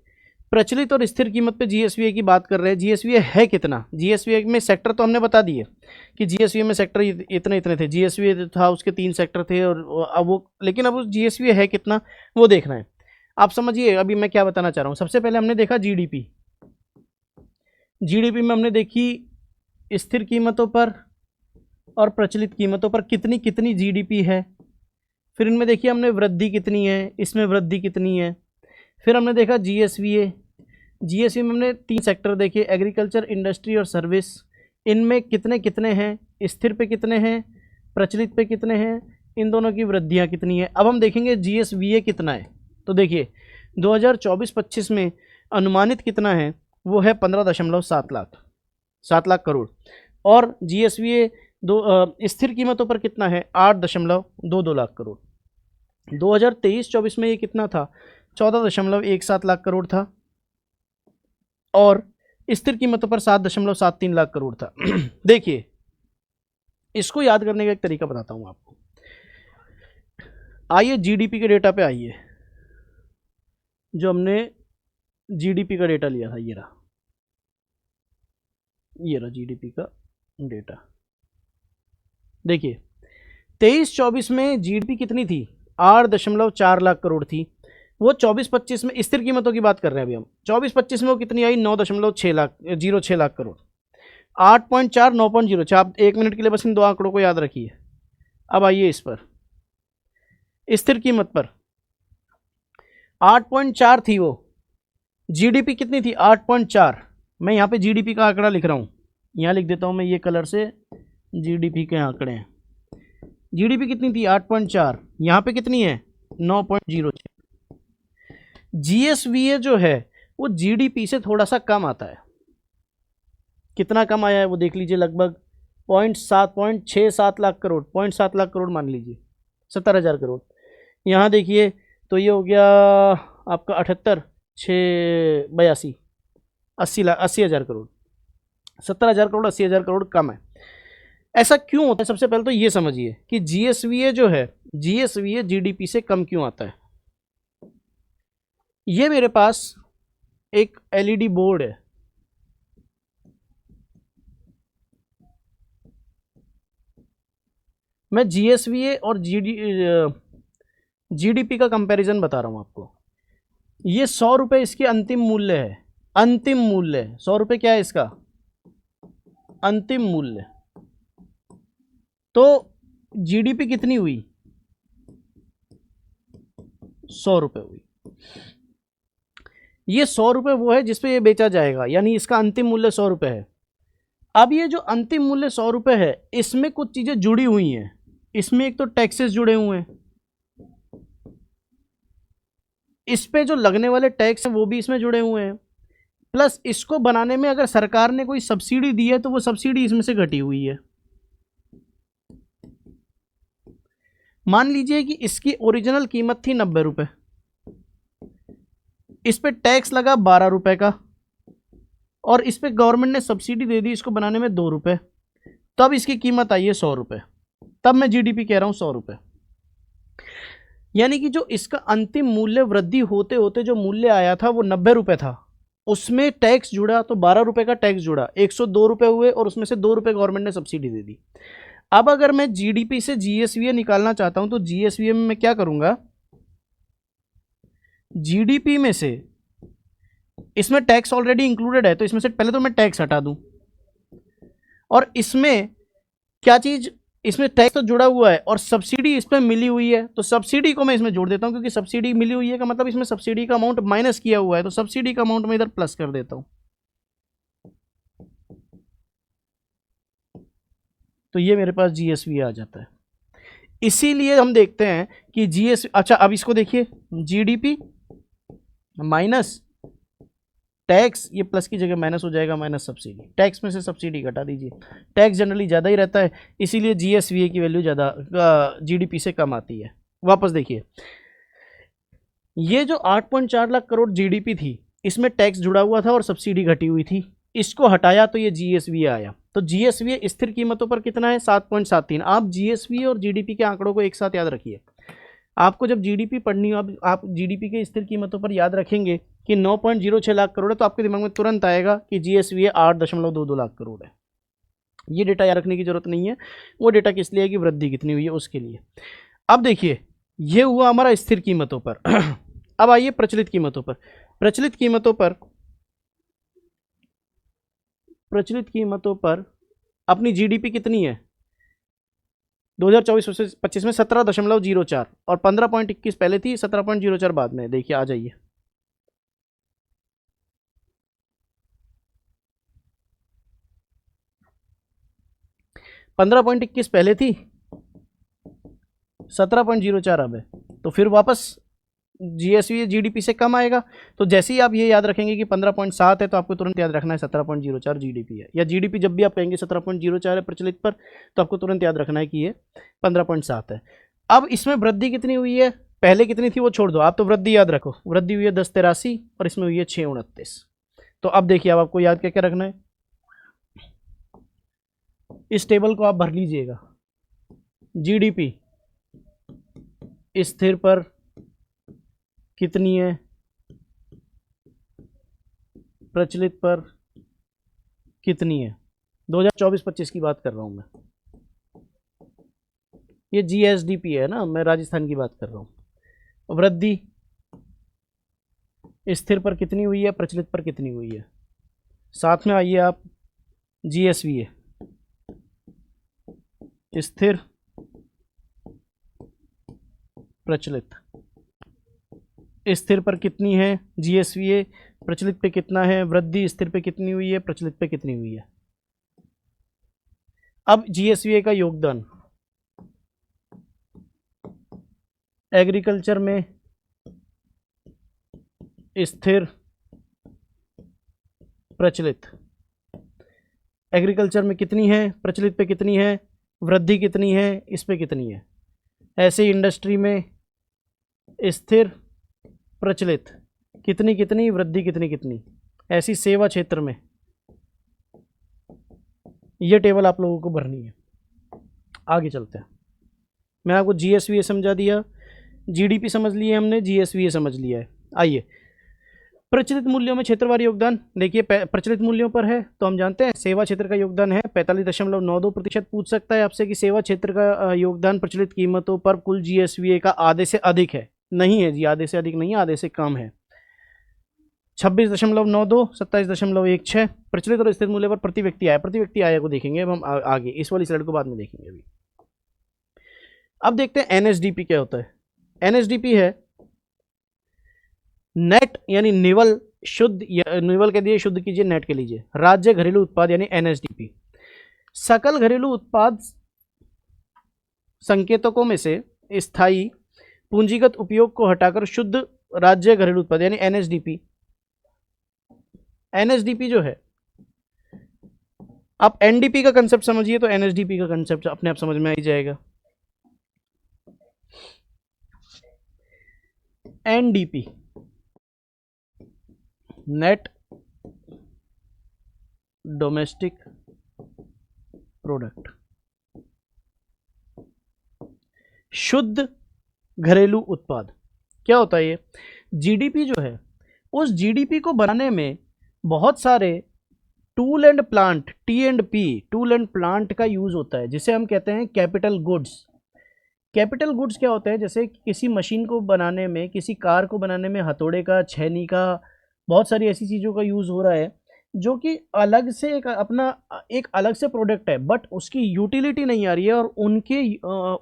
प्रचलित और स्थिर कीमत पे जीएसवीए की बात कर रहे हैं। जीएसवीए है कितना, जीएसवीए में सेक्टर तो हमने बता दिए कि जीएसवीए में सेक्टर इतने इतने थे, जीएसवीए था उसके 3 सेक्टर थे, और अब वो, लेकिन अब उस जीएसवीए है कितना वो देखना है। आप समझिए अभी मैं क्या बताना चाह रहा हूँ। सबसे पहले हमने देखा जीडीपी, जीडीपी में हमने देखी स्थिर कीमतों पर और प्रचलित कीमतों पर कितनी कितनी जीडीपी है। फिर इनमें देखिए हमने वृद्धि कितनी है, इसमें वृद्धि कितनी है। फिर हमने देखा जीएसवीए, जीएसवीए में हमने 3 सेक्टर देखे, एग्रीकल्चर, इंडस्ट्री और सर्विस। इनमें कितने कितने हैं, स्थिर पे कितने हैं, प्रचलित पे कितने हैं, इन दोनों की वृद्धियाँ कितनी है। अब हम देखेंगे जीएसवीए कितना है। तो देखिए 2024-25 में अनुमानित कितना है, वो है 15.7 लाख, 7 लाख करोड़। और जीएसवीए स्थिर कीमतों पर कितना है, 8.22 लाख करोड़। 2023-24 में ये कितना था, 14.17 लाख करोड़ था, और स्थिर कीमतों पर 7.73 लाख करोड़ था। देखिए इसको याद करने का एक तरीका बताता हूं आपको। आइए जीडीपी के डेटा पे आइए, जो हमने जीडीपी का डेटा लिया था, ये रहा जीडीपी का डेटा। देखिए 23-24 में जीडीपी कितनी थी, 8.4 लाख करोड़ थी। वो 24-25 में स्थिर कीमतों की बात कर रहे हैं अभी हम, 24-25 में वो कितनी आई, 9.06 लाख करोड़। 8.4 9.06, आप 1 मिनट के लिए बस इन 2 आंकड़ों को याद रखिए। अब आइए इस पर, स्थिर कीमत पर 8.4 थी वो, जीडीपी कितनी थी, 8.4। मैं यहाँ पे जीडीपी का आंकड़ा लिख रहा हूँ, यहाँ लिख देता हूँ मैं ये कलर से, जीडीपी के आंकड़े हैं। जीडीपी कितनी थी, 8.4, यहाँ पे कितनी है, 9.06। जीएसवीए जो है वो जीडीपी से थोड़ा सा कम आता है। कितना कम आया है वो देख लीजिए, लगभग 0.67 लाख करोड़, 0.7 लाख करोड़ मान लीजिए, 70,000 करोड़। यहाँ देखिए तो ये हो गया आपका 78,682 80,000 करोड़, 70,000 करोड़, 80,000 करोड़ कम है। ऐसा क्यों होता है, सबसे पहले तो ये समझिए कि जीएसवीए जो है, जीएसवीए जीडीपी से कम क्यों आता है। ये मेरे पास एक एलईडी बोर्ड है, मैं जीएसवीए और जीडीपी का कंपैरिजन बता रहा हूं आपको। ये 100 रुपये इसकी अंतिम मूल्य है, अंतिम मूल्य 100 रुपये क्या है इसका, अंतिम मूल्य। तो जीडीपी कितनी हुई, 100 रुपये हुई। ये 100 रुपये वो है जिसपे ये बेचा जाएगा, यानी इसका अंतिम मूल्य 100 रुपये है। अब ये जो अंतिम मूल्य 100 रुपये है, इसमें कुछ चीजें जुड़ी हुई हैं। इसमें एक तो टैक्सेस जुड़े हुए हैं, इस पे जो लगने वाले टैक्स हैं वो भी इसमें जुड़े हुए हैं, प्लस इसको बनाने में अगर सरकार ने कोई सब्सिडी दी है तो वो सब्सिडी इसमें से घटी हुई है। मान लीजिए कि इसकी ओरिजिनल कीमत थी 90 रुपये, इस पे टैक्स लगा 12 रुपये का, और इस पे गवर्नमेंट ने सब्सिडी दे दी इसको बनाने में 2 रुपये, तब इसकी कीमत आई है 100 रुपये। तब मैं जीडीपी कह रहा हूं 100 रुपये। यानी कि जो इसका अंतिम मूल्य वृद्धि होते होते जो मूल्य आया था वो 90 रुपये था, उसमें टैक्स जुड़ा तो 12 रुपये का टैक्स जुड़ा, 102 रुपये हुए, और उसमें से 2 रुपये गवर्नमेंट ने सब्सिडी दे दी। अब अगर मैं जीडीपी से जीएसवीए निकालना चाहता हूं तो जीएसवीए में मैं क्या करूंगा, जीडीपी में से, इसमें टैक्स ऑलरेडी इंक्लूडेड है तो इसमें से पहले तो मैं टैक्स हटा दूं, और इसमें क्या चीज, इसमें टैक्स तो जुड़ा हुआ है और सब्सिडी इसमें मिली हुई है, तो सब्सिडी को मैं इसमें जोड़ देता हूं, क्योंकि सब्सिडी मिली हुई है का मतलब इसमें सब्सिडी का अमाउंट माइनस किया हुआ है, तो सब्सिडी का अमाउंट मैं इधर प्लस कर देता हूं। तो ये मेरे पास जीएसवी आ जाता है। इसीलिए हम देखते हैं कि जीएस, अच्छा अब इसको देखिए, जीडीपी माइनस टैक्स, ये प्लस की जगह माइनस हो जाएगा, माइनस सब्सिडी, टैक्स में से सब्सिडी घटा दीजिए, टैक्स जनरली ज़्यादा ही रहता है, इसीलिए जीएसवीए की वैल्यू ज़्यादा जीडीपी से कम आती है। वापस देखिए, ये जो 8.4 लाख करोड़ जीडीपी थी, इसमें टैक्स जुड़ा हुआ था और सब्सिडी घटी हुई थी, इसको हटाया तो ये जीएसवीए आया। तो जीएसवीए स्थिर कीमतों पर कितना है, 7.73। आप जीएसवीए और जीडीपी के आंकड़ों को एक साथ याद रखिए। आपको जब जीडीपी पढ़नी हो, आप जीडीपी के स्थिर कीमतों पर याद रखेंगे कि 9.06 लाख करोड़ है, तो आपके दिमाग में तुरंत आएगा कि जीएसवीए 8.22 लाख करोड़ है। ये डेटा याद रखने की जरूरत नहीं है, वो डेटा किस लिए है कि वृद्धि कितनी हुई है उसके लिए। अब देखिए, ये हुआ हमारा स्थिर कीमतों पर। अब आइए प्रचलित कीमतों पर। प्रचलित कीमतों पर अपनी जीडीपी कितनी है 2024-25 में, 17.04, और 15.21 पहले थी, 17.04 बाद में। देखिए आ जाइए, पंद्रह पॉइंट 21 पहले थी, 17.04 अब है, तो फिर वापस जीएसवी जीडीपी से कम आएगा। तो जैसे ही आप ये याद रखेंगे कि 15.7 है, तो आपको तुरंत याद रखना है 17.04 जीडीपी है, या जीडीपी जब भी आप कहेंगे 17.04 है प्रचलित पर, तो आपको तुरंत याद रखना है कि ये 15.7 है। अब इसमें वृद्धि कितनी हुई है, पहले कितनी थी वो छोड़ दो, आप तो वृद्धि याद रखो। वृद्धि हुई है 10.83 और इसमें हुई है 6.29। तो अब देखिए, अब आपको याद क्या क्या रखना है, इस टेबल को आप भर लीजिएगा। जीडीपी स्थिर पर कितनी है, प्रचलित पर कितनी है, 2024-25 की बात कर रहा हूं मैं। ये जीएसडीपी है ना, मैं राजस्थान की बात कर रहा हूं। वृद्धि स्थिर पर कितनी हुई है, प्रचलित पर कितनी हुई है, साथ में आइए आप जीएसवीए स्थिर प्रचलित, स्थिर पर कितनी है जीएसवीए, प्रचलित पे कितना है, वृद्धि स्थिर पे कितनी हुई है, प्रचलित पे कितनी हुई है। अब जीएसवीए का योगदान एग्रीकल्चर में स्थिर प्रचलित, एग्रीकल्चर में कितनी है, प्रचलित पे कितनी है, वृद्धि कितनी है, इस पे कितनी है। ऐसे इंडस्ट्री में स्थिर प्रचलित कितनी कितनी, वृद्धि कितनी कितनी। ऐसी सेवा क्षेत्र में ये टेबल आप लोगों को भरनी है। आगे चलते हैं, मैं आपको जीएसवीए समझा दिया, जीडीपी समझ लिए हमने, जीएसवीए समझ लिया है। आइए प्रचलित मूल्यों में क्षेत्रवार योगदान देखिए, प्रचलित मूल्यों पर है तो हम जानते हैं सेवा क्षेत्र का योगदान है 45.92%। पूछ सकता है आपसे कि सेवा क्षेत्र का योगदान प्रचलित कीमतों पर कुल जीएसवीए का आधे से अधिक है, नहीं है जी, आधे से अधिक नहीं है, आधे से कम है। 26.92, 27.16 प्रचलित और स्थिर मूल्य पर प्रति व्यक्ति आय, प्रति व्यक्ति आय को देखेंगे अब हम आगे, इस वाली स्लाइड को बाद में देखेंगे अभी। अब देखते हैं एनएसडीपी क्या होता है। एनएसडीपी है नेट यानी निवल शुद्ध, निवल कह दिए, शुद्ध कीजिए, नेट के लीजिए, राज्य घरेलू उत्पाद यानी एनएसडीपी। सकल घरेलू उत्पाद संकेतकों में से स्थायी पूंजीगत उपयोग को हटाकर शुद्ध राज्य घरेलू उत्पाद यानी एनएसडीपी। एनएसडीपी जो है, आप एनडीपी का कंसेप्ट समझिए तो एनएसडीपी का कंसेप्ट अपने आप समझ में आ ही जाएगा। एनडीपी नेट डोमेस्टिक प्रोडक्ट, शुद्ध घरेलू उत्पाद क्या होता है ये। जीडीपी जो है, उस जीडीपी को बनाने में बहुत सारे टूल एंड प्लांट, टी&पी, टूल एंड प्लांट का यूज होता है, जिसे हम कहते हैं कैपिटल गुड्स। कैपिटल गुड्स क्या होता है, जैसे किसी मशीन को बनाने में, किसी कार को बनाने में हथौड़े का, छेनी का, बहुत सारी ऐसी चीज़ों का यूज़ हो रहा है जो कि अलग से एक अपना एक अलग से प्रोडक्ट है, बट उसकी यूटिलिटी नहीं आ रही है, और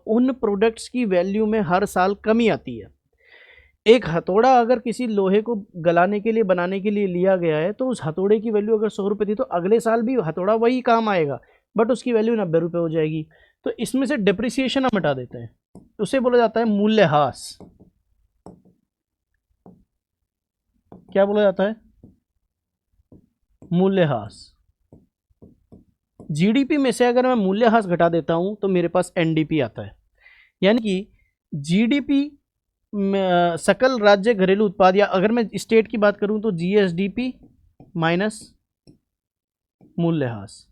उन प्रोडक्ट्स की वैल्यू में हर साल कमी आती है। एक हथौड़ा अगर किसी लोहे को गलाने के लिए, बनाने के लिए लिया गया है, तो उस हथौड़े की वैल्यू अगर 100 रुपये थी, तो अगले साल भी हथौड़ा वही काम आएगा, बट उसकी वैल्यू 90 रुपये हो जाएगी। तो इसमें से डिप्रिसिएशन हम हटा देते हैं, उसे बोला जाता है मूल्यह्रास। क्या बोला जाता है? मूल्यह्रास। जीडीपी में से अगर मैं मूल्यह्रास घटा देता हूं तो मेरे पास एनडीपी आता है। यानी कि जीडीपी सकल राज्य घरेलू उत्पाद, या अगर मैं स्टेट की बात करूं तो जीएसडीपी माइनस मूल्यह्रास,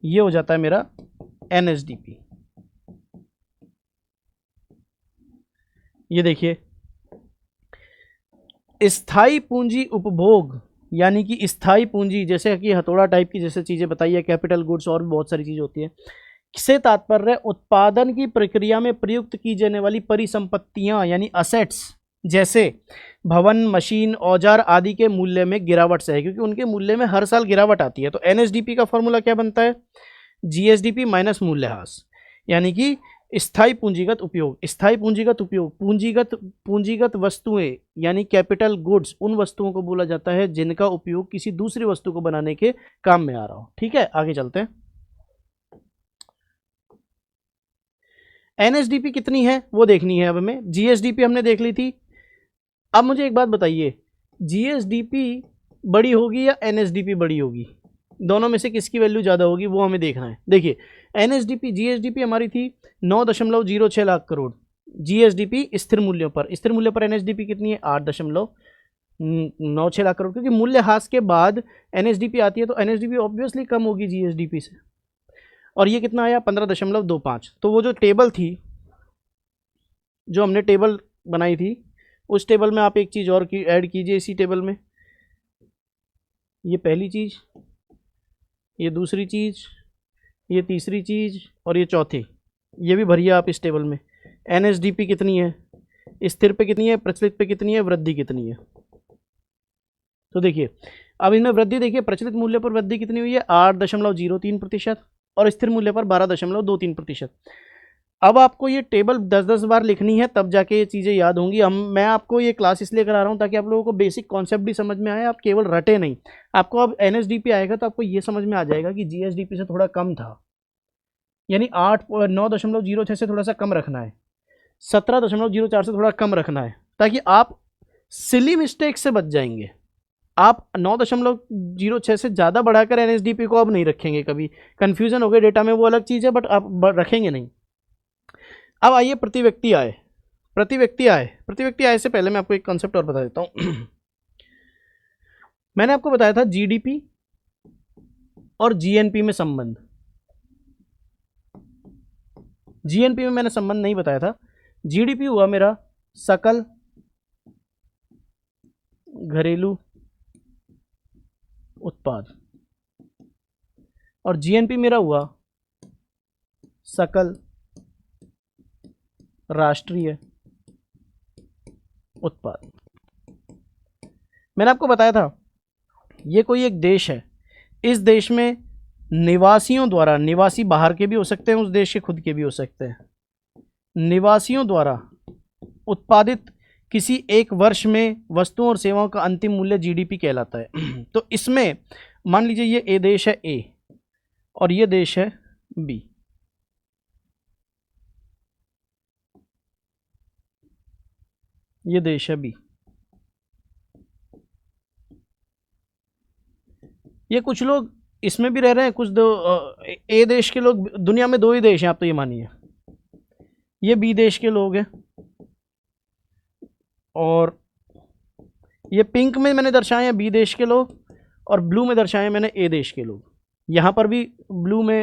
ये हो जाता है मेरा एनएसडीपी। ये देखिए, स्थायी पूंजी उपभोग, यानी कि स्थायी पूंजी जैसे कि हथौड़ा टाइप की जैसे चीजें बताई है, कैपिटल गुड्स और भी बहुत सारी चीजें होती है, से तात्पर्य उत्पादन की प्रक्रिया में प्रयुक्त की जाने वाली परिसंपत्तियां यानी असेट्स, जैसे भवन, मशीन, औजार आदि के मूल्य में गिरावट से है, क्योंकि उनके मूल्य में हर साल गिरावट आती है। तो एनएसडीपी का फॉर्मूला क्या बनता है? जीएसडीपी माइनस मूल्यह्रास, यानी कि स्थायी पूंजीगत उपयोग। स्थायी पूंजीगत उपयोग, पूंजीगत वस्तुएं यानी कैपिटल गुड्स उन वस्तुओं को बोला जाता है जिनका उपयोग किसी दूसरी वस्तु को बनाने के काम में आ रहा हो। ठीक है, आगे चलते हैं। एनएसडीपी कितनी है वो देखनी है अब हमें। जीएसडीपी हमने देख ली थी। अब मुझे एक बात बताइए, जीएसडीपी बड़ी होगी या एनएसडीपी बड़ी होगी? दोनों में से किसकी वैल्यू ज़्यादा होगी वो हमें देखना है। देखिए, एनएसडीपी जीएसडीपी हमारी थी 9.06 लाख करोड़, जीएसडीपी स्थिर मूल्यों पर। स्थिर मूल्य पर एनएसडीपी कितनी है? 8.96 लाख करोड़। क्योंकि मूल्यह्रास के बाद एनएसडीपी आती है तो एनएसडीपी ऑब्वियसली कम होगी जीएसडीपी से। और ये कितना आया? 15.25। तो वो जो टेबल थी, जो हमने टेबल बनाई थी, उस टेबल में आप एक चीज़ और की ऐड कीजिए इसी टेबल में। ये पहली चीज़, ये दूसरी चीज़, ये तीसरी चीज़ और ये चौथी, ये भी भरिए आप इस टेबल में। एनएसडीपी कितनी है, स्थिर पे कितनी है, प्रचलित पे कितनी है, वृद्धि कितनी है। तो देखिए, अब इनमें वृद्धि देखिए, प्रचलित मूल्य पर वृद्धि कितनी हुई है? 8.03% और स्थिर मूल्य पर 12.23%। अब आपको ये टेबल 10-10 बार लिखनी है, तब जाके ये चीज़ें याद होंगी। मैं आपको ये क्लास इसलिए करा रहा हूँ ताकि आप लोगों को बेसिक कॉन्सेप्ट भी समझ में आए, आप केवल रटे नहीं। आपको अब एनएसडीपी आएगा तो आपको ये समझ में आ जाएगा कि जीएसडीपी से थोड़ा कम था, यानी 9.06 से थोड़ा सा कम रखना है, 17.04 से थोड़ा कम रखना है, ताकि आप सिली मिस्टेक से बच जाएंगे। आप 9.06 से ज़्यादा बढ़ाकर एनएसडीपी को अब नहीं रखेंगे कभी। कन्फ्यूजन हो गया डेटा में वो अलग चीज़ है, बट आप रखेंगे नहीं। अब आइए प्रति व्यक्ति आय। प्रति व्यक्ति आय से पहले मैं आपको एक कॉन्सेप्ट और बता देता हूँ। मैंने आपको बताया था जीडीपी और जीएनपी में संबंध। जीएनपी में मैंने संबंध नहीं बताया था। जीडीपी हुआ मेरा सकल घरेलू उत्पाद और जीएनपी मेरा हुआ सकल राष्ट्रीय उत्पाद। मैंने आपको बताया था ये कोई एक देश है, इस देश में निवासियों द्वारा, निवासी बाहर के भी हो सकते हैं, उस देश के खुद के भी हो सकते हैं, निवासियों द्वारा उत्पादित किसी एक वर्ष में वस्तुओं और सेवाओं का अंतिम मूल्य जीडीपी कहलाता है। तो इसमें मान लीजिए ये ए देश है ए और ये देश है बी। ये देश है बी। ये कुछ लोग इसमें भी रह रहे हैं, कुछ ए देश के लोग। दुनिया में दो ही देश हैं आप तो ये मानिए, ये बी देश के लोग हैं और ये पिंक में मैंने दर्शाए हैं बी देश के लोग और ब्लू में दर्शाए मैंने ए देश के लोग। यहाँ पर भी ब्लू में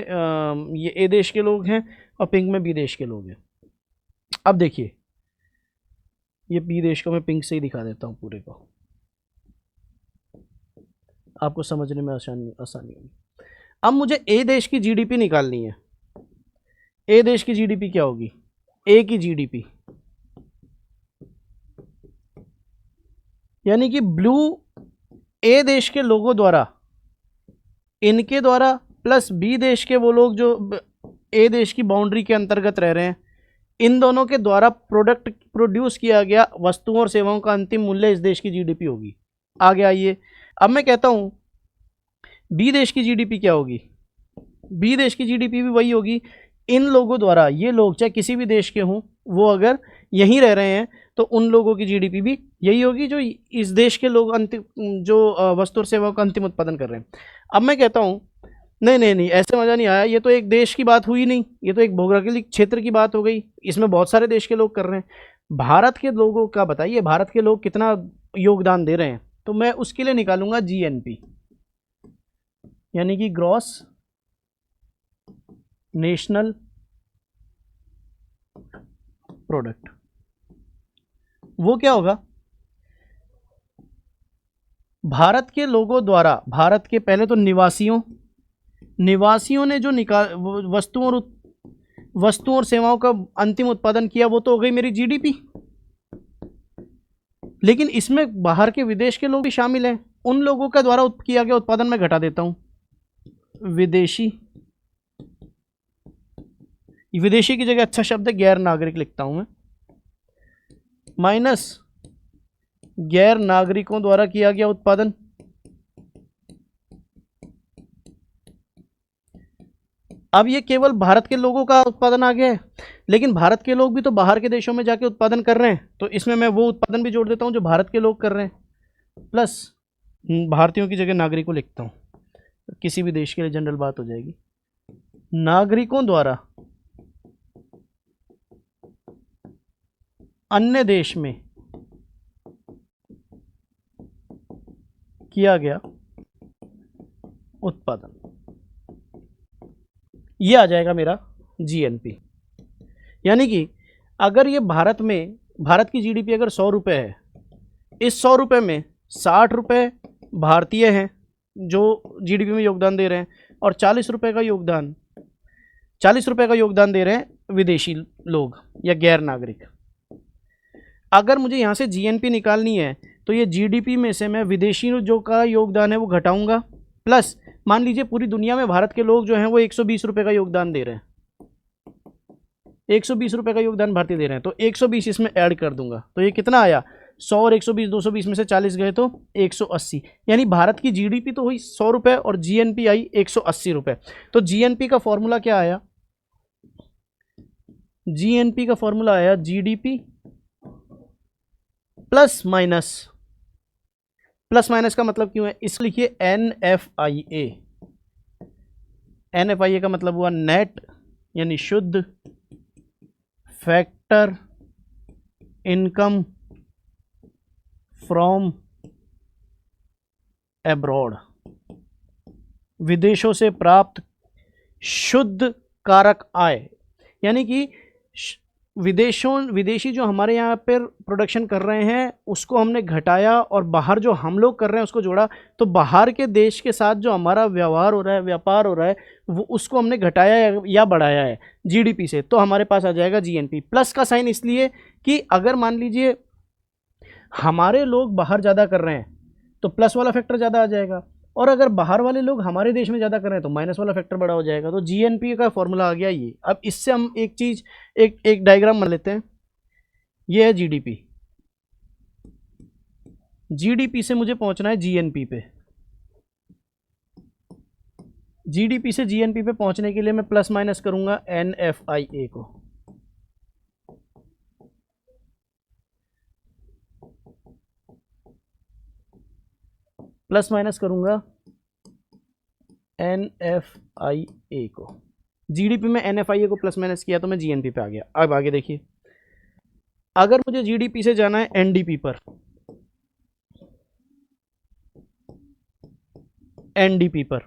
ये ए देश के लोग हैं और पिंक में बी देश के लोग हैं। अब देखिए, ये बी देश को मैं पिंक से ही दिखा देता हूँ पूरे को, आपको समझने में आसानी होगी। अब मुझे ए देश की जीडीपी निकालनी है। ए देश की जीडीपी क्या होगी? ए की जीडीपी, यानी कि ब्लू ए देश के लोगों द्वारा, इनके द्वारा प्लस बी देश के वो लोग जो ए देश की बाउंड्री के अंतर्गत रह रहे हैं, इन दोनों के द्वारा प्रोडक्ट प्रोड्यूस किया गया वस्तुओं और सेवाओं का अंतिम मूल्य इस देश की जीडीपी होगी। आगे आइए, अब मैं कहता हूं बी देश की जीडीपी क्या होगी? बी देश की जीडीपी भी वही होगी, इन लोगों द्वारा, ये लोग चाहे किसी भी देश के हों, वो अगर यहीं रह रहे हैं तो उन लोगों की जीडीपी भी यही होगी जो इस देश के लोग अंतिम, जो वस्तु और सेवाओं का अंतिम उत्पादन कर रहे हैं। अब मैं कहता हूँ नहीं नहीं नहीं, ऐसे मज़ा नहीं आया, ये तो एक देश की बात हुई नहीं, ये तो एक भौगोलिक क्षेत्र की बात हो गई, इसमें बहुत सारे देश के लोग कर रहे हैं। भारत के लोगों का बताइए, भारत के लोग कितना योगदान दे रहे हैं, तो मैं उसके लिए निकालूंगा जीएनपी, यानी कि ग्रॉस नेशनल प्रोडक्ट। वो क्या होगा, भारत के लोगों द्वारा, भारत के पहले तो निवासियों ने जो वस्तुओं और सेवाओं का अंतिम उत्पादन किया, वो तो हो गई मेरी जीडीपी। लेकिन इसमें बाहर के विदेश के लोग भी शामिल हैं, उन लोगों का द्वारा किया गया उत्पादन मैं घटा देता हूं, विदेशी की जगह अच्छा शब्द है गैर नागरिक लिखता हूं मैं, माइनस गैर नागरिकों द्वारा किया गया उत्पादन। अब ये केवल भारत के लोगों का उत्पादन आ गया है, लेकिन भारत के लोग भी तो बाहर के देशों में जाके उत्पादन कर रहे हैं, तो इसमें मैं वो उत्पादन भी जोड़ देता हूं जो भारत के लोग कर रहे हैं, प्लस भारतीयों की जगह नागरिकों लिखता हूं, किसी भी देश के लिए जनरल बात हो जाएगी। नागरिकों द्वारा अन्य देश में किया गया उत्पादन, ये आ जाएगा मेरा जीएनपी। यानी कि अगर ये भारत की जीडीपी अगर 100 रुपये है, इस 100 रुपये में 60 रुपये भारतीय हैं जो जीडीपी में योगदान दे रहे हैं, और 40 रुपये का योगदान दे रहे हैं विदेशी लोग या गैर नागरिक। अगर मुझे यहाँ से जीएनपी निकालनी है तो ये जीडीपी में से मैं विदेशी जो का योगदान है वो घटाऊंगा, प्लस मान लीजिए पूरी दुनिया में भारत के लोग जो हैं वो 120 रुपये का योगदान दे रहे हैं, 120 रुपये का योगदान भारतीय दे रहे हैं, तो 120 इसमें ऐड कर दूंगा, तो ये कितना आया 100 और 120, 220 में से 40 गए तो 180, यानी भारत की जीडीपी तो हुई 100 रुपये और जीएनपी आई 180 रुपये। तो जीएनपी का फॉर्मूला क्या आया, जीएनपी का फॉर्मूला आया जीडीपी प्लस माइनस का मतलब क्यों है, इसलिए लिखिए NFIA। NFIA का मतलब हुआ नेट यानी शुद्ध फैक्टर इनकम फ्रॉम एब्रॉड, विदेशों से प्राप्त शुद्ध कारक आय, यानी कि विदेशी जो हमारे यहाँ पर प्रोडक्शन कर रहे हैं उसको हमने घटाया और बाहर जो हम लोग कर रहे हैं उसको जोड़ा, तो बाहर के देश के साथ जो हमारा व्यापार हो रहा है वो उसको हमने घटाया या बढ़ाया है जीडीपी से, तो हमारे पास आ जाएगा जीएनपी। प्लस का साइन इसलिए कि अगर मान लीजिए हमारे लोग बाहर ज़्यादा कर रहे हैं तो प्लस वाला फैक्टर ज़्यादा आ जाएगा, और अगर बाहर वाले लोग हमारे देश में ज़्यादा कर रहे हैं तो माइनस वाला फैक्टर बड़ा हो जाएगा। तो जीएनपी का फॉर्मूला आ गया ये। अब इससे हम एक डायग्राम बना लेते हैं, ये है जीडीपी। जीडीपी से मुझे पहुंचना है जीएनपी पे, जीडीपी से जीएनपी पे पहुंचने के लिए मैं प्लस माइनस करूंगा NFIA को, प्लस माइनस करूंगा NFIA को। जीडीपी में NFIA को प्लस माइनस किया तो मैं जीएनपी पे आ गया। अब आगे देखिए, अगर मुझे जीडीपी से जाना है एनडीपी पर, एनडीपी पर,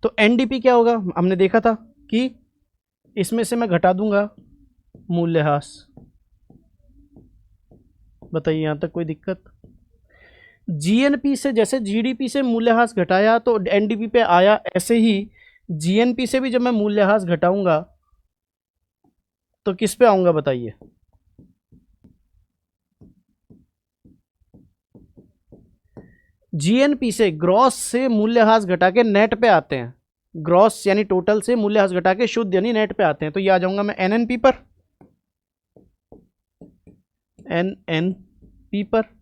तो एनडीपी क्या होगा, हमने देखा था कि इसमें से मैं घटा दूंगा मूल्यह्रास। बताइए यहां तक कोई दिक्कत? जीएनपी से जैसे जीडीपी से मूल्यह्रास घटाया तो एनडीपी पे आया, ऐसे ही जीएनपी से भी जब मैं मूल्यह्रास घटाऊंगा तो किस पे आऊंगा बताइए? जीएनपी से ग्रॉस से मूल्यह्रास घटा के नेट पे आते हैं, ग्रॉस यानी टोटल से मूल्यह्रास घटा के शुद्ध यानी नेट पे आते हैं, तो ये आ जाऊंगा मैं एनएनपी पर, एनएनपी पर।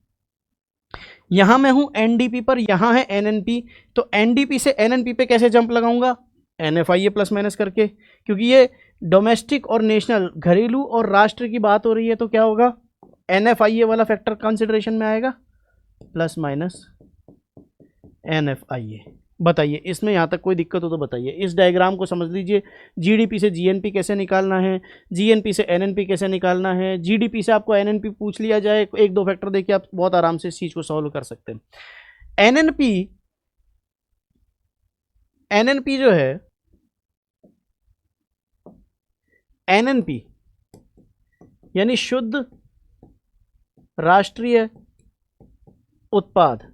यहां मैं हूं एनडीपी पर, यहां है एनएनपी, तो एनडीपी से एनएनपी पे कैसे जंप लगाऊंगा? एनएफआईए प्लस माइनस करके, क्योंकि ये डोमेस्टिक और नेशनल, घरेलू और राष्ट्र की बात हो रही है तो क्या होगा, NFIA वाला फैक्टर कंसिडरेशन में आएगा, प्लस माइनस NFIA। बताइए इसमें यहाँ तक कोई दिक्कत हो तो बताइए। इस डायग्राम को समझ लीजिए। GDP से GNP कैसे निकालना है, GNP से NNP कैसे निकालना है, GDP से आपको NNP पूछ लिया जाए, एक दो फैक्टर देके आप बहुत आराम से इस चीज़ को सॉल्व कर सकते हैं। NNP जो है, NNP यानी शुद्ध राष्ट्रीय उत्पाद,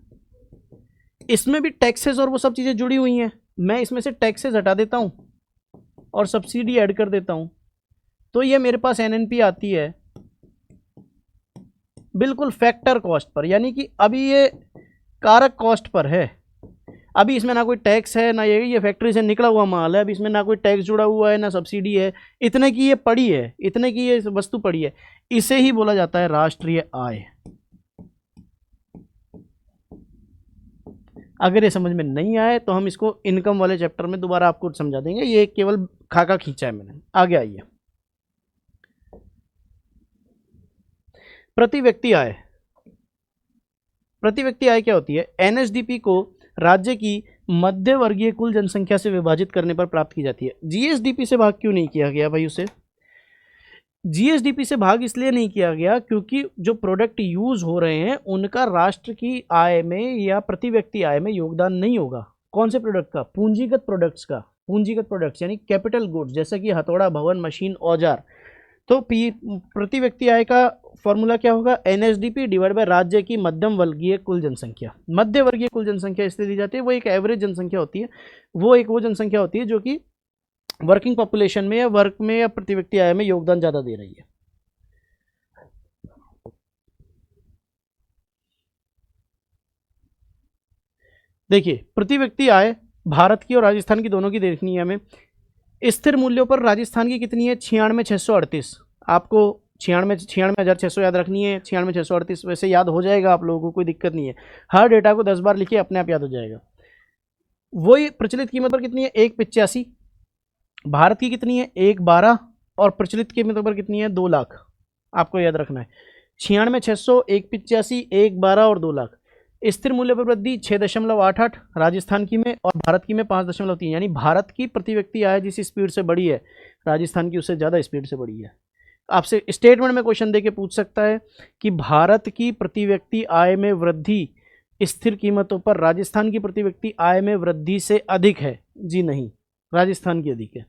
इसमें भी टैक्सेस और वो सब चीज़ें जुड़ी हुई हैं। मैं इसमें से टैक्सेस हटा देता हूँ और सब्सिडी ऐड कर देता हूँ, तो ये मेरे पास NNP आती है बिल्कुल फैक्टर कॉस्ट पर, यानी कि अभी ये कारक कॉस्ट पर है। अभी इसमें ना कोई टैक्स है, ना ये फैक्ट्री से निकला हुआ माल है, अभी इसमें ना कोई टैक्स जुड़ा हुआ है, ना सब्सिडी है, इतने की ये पड़ी है, इतने की ये वस्तु पड़ी है। इसे ही बोला जाता है राष्ट्रीय आय। अगर ये समझ में नहीं आए तो हम इसको इनकम वाले चैप्टर में दोबारा आपको समझा देंगे, ये केवल खाका खींचा है मैंने। आगे आइए, प्रति व्यक्ति आय। प्रति व्यक्ति आय क्या होती है? NSDP को राज्य की मध्य वर्गीय कुल जनसंख्या से विभाजित करने पर प्राप्त की जाती है। GSDP से भाग क्यों नहीं किया गया भाई? उसे GSDP से भाग इसलिए नहीं किया गया क्योंकि जो प्रोडक्ट यूज हो रहे हैं उनका राष्ट्र की आय में या प्रति व्यक्ति आय में योगदान नहीं होगा। कौन से प्रोडक्ट का? पूंजीगत प्रोडक्ट्स का। पूंजीगत प्रोडक्ट्स यानी कैपिटल गुड्स, जैसा कि हथौड़ा, भवन, मशीन, औजार। तो प्रति व्यक्ति आय का फॉर्मूला क्या होगा? NSDP डिवाइड बाय राज्य की मध्यम वर्गीय कुल जनसंख्या। मध्य वर्गीय कुल जनसंख्या इसलिए दी जाती है, वो एक एवरेज जनसंख्या होती है, वो जनसंख्या होती है जो कि वर्किंग पॉपुलेशन में या वर्क में या प्रति व्यक्ति आय में योगदान ज्यादा दे रही है। देखिए, प्रति व्यक्ति आय भारत की और राजस्थान की दोनों की देखनी है हमें। स्थिर मूल्यों पर राजस्थान की कितनी है? 96,638। आपको 96,600 याद रखनी है। 96,638 वैसे याद हो जाएगा आप लोगों को, कोई दिक्कत नहीं है। हर डेटा को 10 बार लिखिए, अपने आप याद हो जाएगा। वही प्रचलित कीमत पर कितनी है? 1,85। भारत की कितनी है? 1,12। और प्रचलित कीमत पर कितनी है? 2 लाख। आपको याद रखना है 96,600, 1,85, 1,12 और 2 लाख। स्थिर मूल्य पर वृद्धि 6.88 राजस्थान की में और भारत की में 5.3, यानी भारत की प्रति व्यक्ति आय जिस स्पीड से बढ़ी है, राजस्थान की उससे ज़्यादा स्पीड से बढ़ी है। आपसे स्टेटमेंट में क्वेश्चन देके पूछ सकता है कि भारत की प्रति व्यक्ति आय में वृद्धि स्थिर कीमतों पर राजस्थान की प्रति व्यक्ति आय में वृद्धि से अधिक है? जी नहीं, राजस्थान की अधिक है।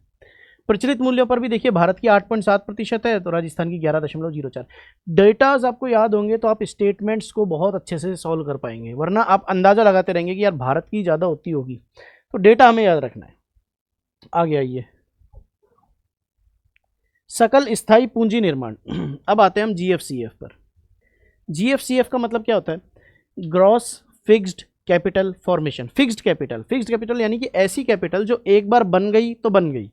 प्रचलित मूल्यों पर भी देखिए, भारत की 8.7% है तो राजस्थान की 11.04। डेटाज आपको याद होंगे तो आप स्टेटमेंट्स को बहुत अच्छे से सॉल्व कर पाएंगे, वरना आप अंदाजा लगाते रहेंगे कि यार भारत की ज़्यादा होती होगी। तो डेटा हमें याद रखना है। आगे आइए, सकल स्थायी पूंजी निर्माण। अब आते हैं हम GFCF पर। GFCF का मतलब क्या होता है? Gross fixed capital formation. Fixed capital यानी कि ऐसी कैपिटल जो एक बार बन गई तो बन गई।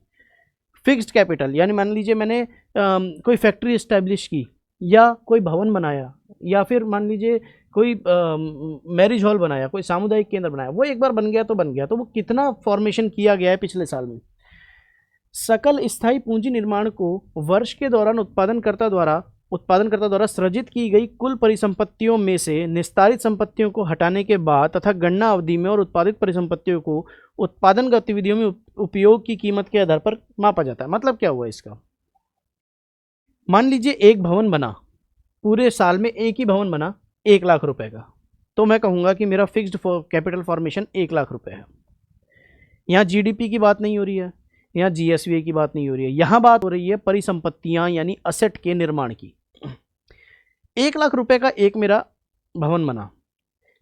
फिक्स्ड कैपिटल यानी मान लीजिए मैंने कोई फैक्ट्री इस्टेब्लिश की या कोई भवन बनाया या फिर मान लीजिए कोई मैरिज हॉल बनाया, कोई सामुदायिक केंद्र बनाया, वो एक बार बन गया तो बन गया, तो वो कितना फॉर्मेशन किया गया है पिछले साल में। सकल स्थायी पूंजी निर्माण को वर्ष के दौरान उत्पादनकर्ता द्वारा सृजित की गई कुल परिसंपत्तियों में से निस्तारित संपत्तियों को हटाने के बाद तथा गणना अवधि में और उत्पादित परिसंपत्तियों को उत्पादन गतिविधियों में उपयोग की कीमत के आधार पर मापा जाता है। मतलब क्या हुआ इसका? मान लीजिए एक भवन बना, पूरे साल में एक ही भवन बना 1 लाख रुपए का, तो मैं कहूँगा कि मेरा फिक्स्ड कैपिटल फॉर्मेशन 1 लाख रुपए है। यहाँ GDP की बात नहीं हो रही है, यहाँ GSVA की बात नहीं हो रही है, यहाँ बात हो रही है परिसंपत्तियाँ यानी असेट के निर्माण की। 1 लाख रुपए का एक मेरा भवन बना,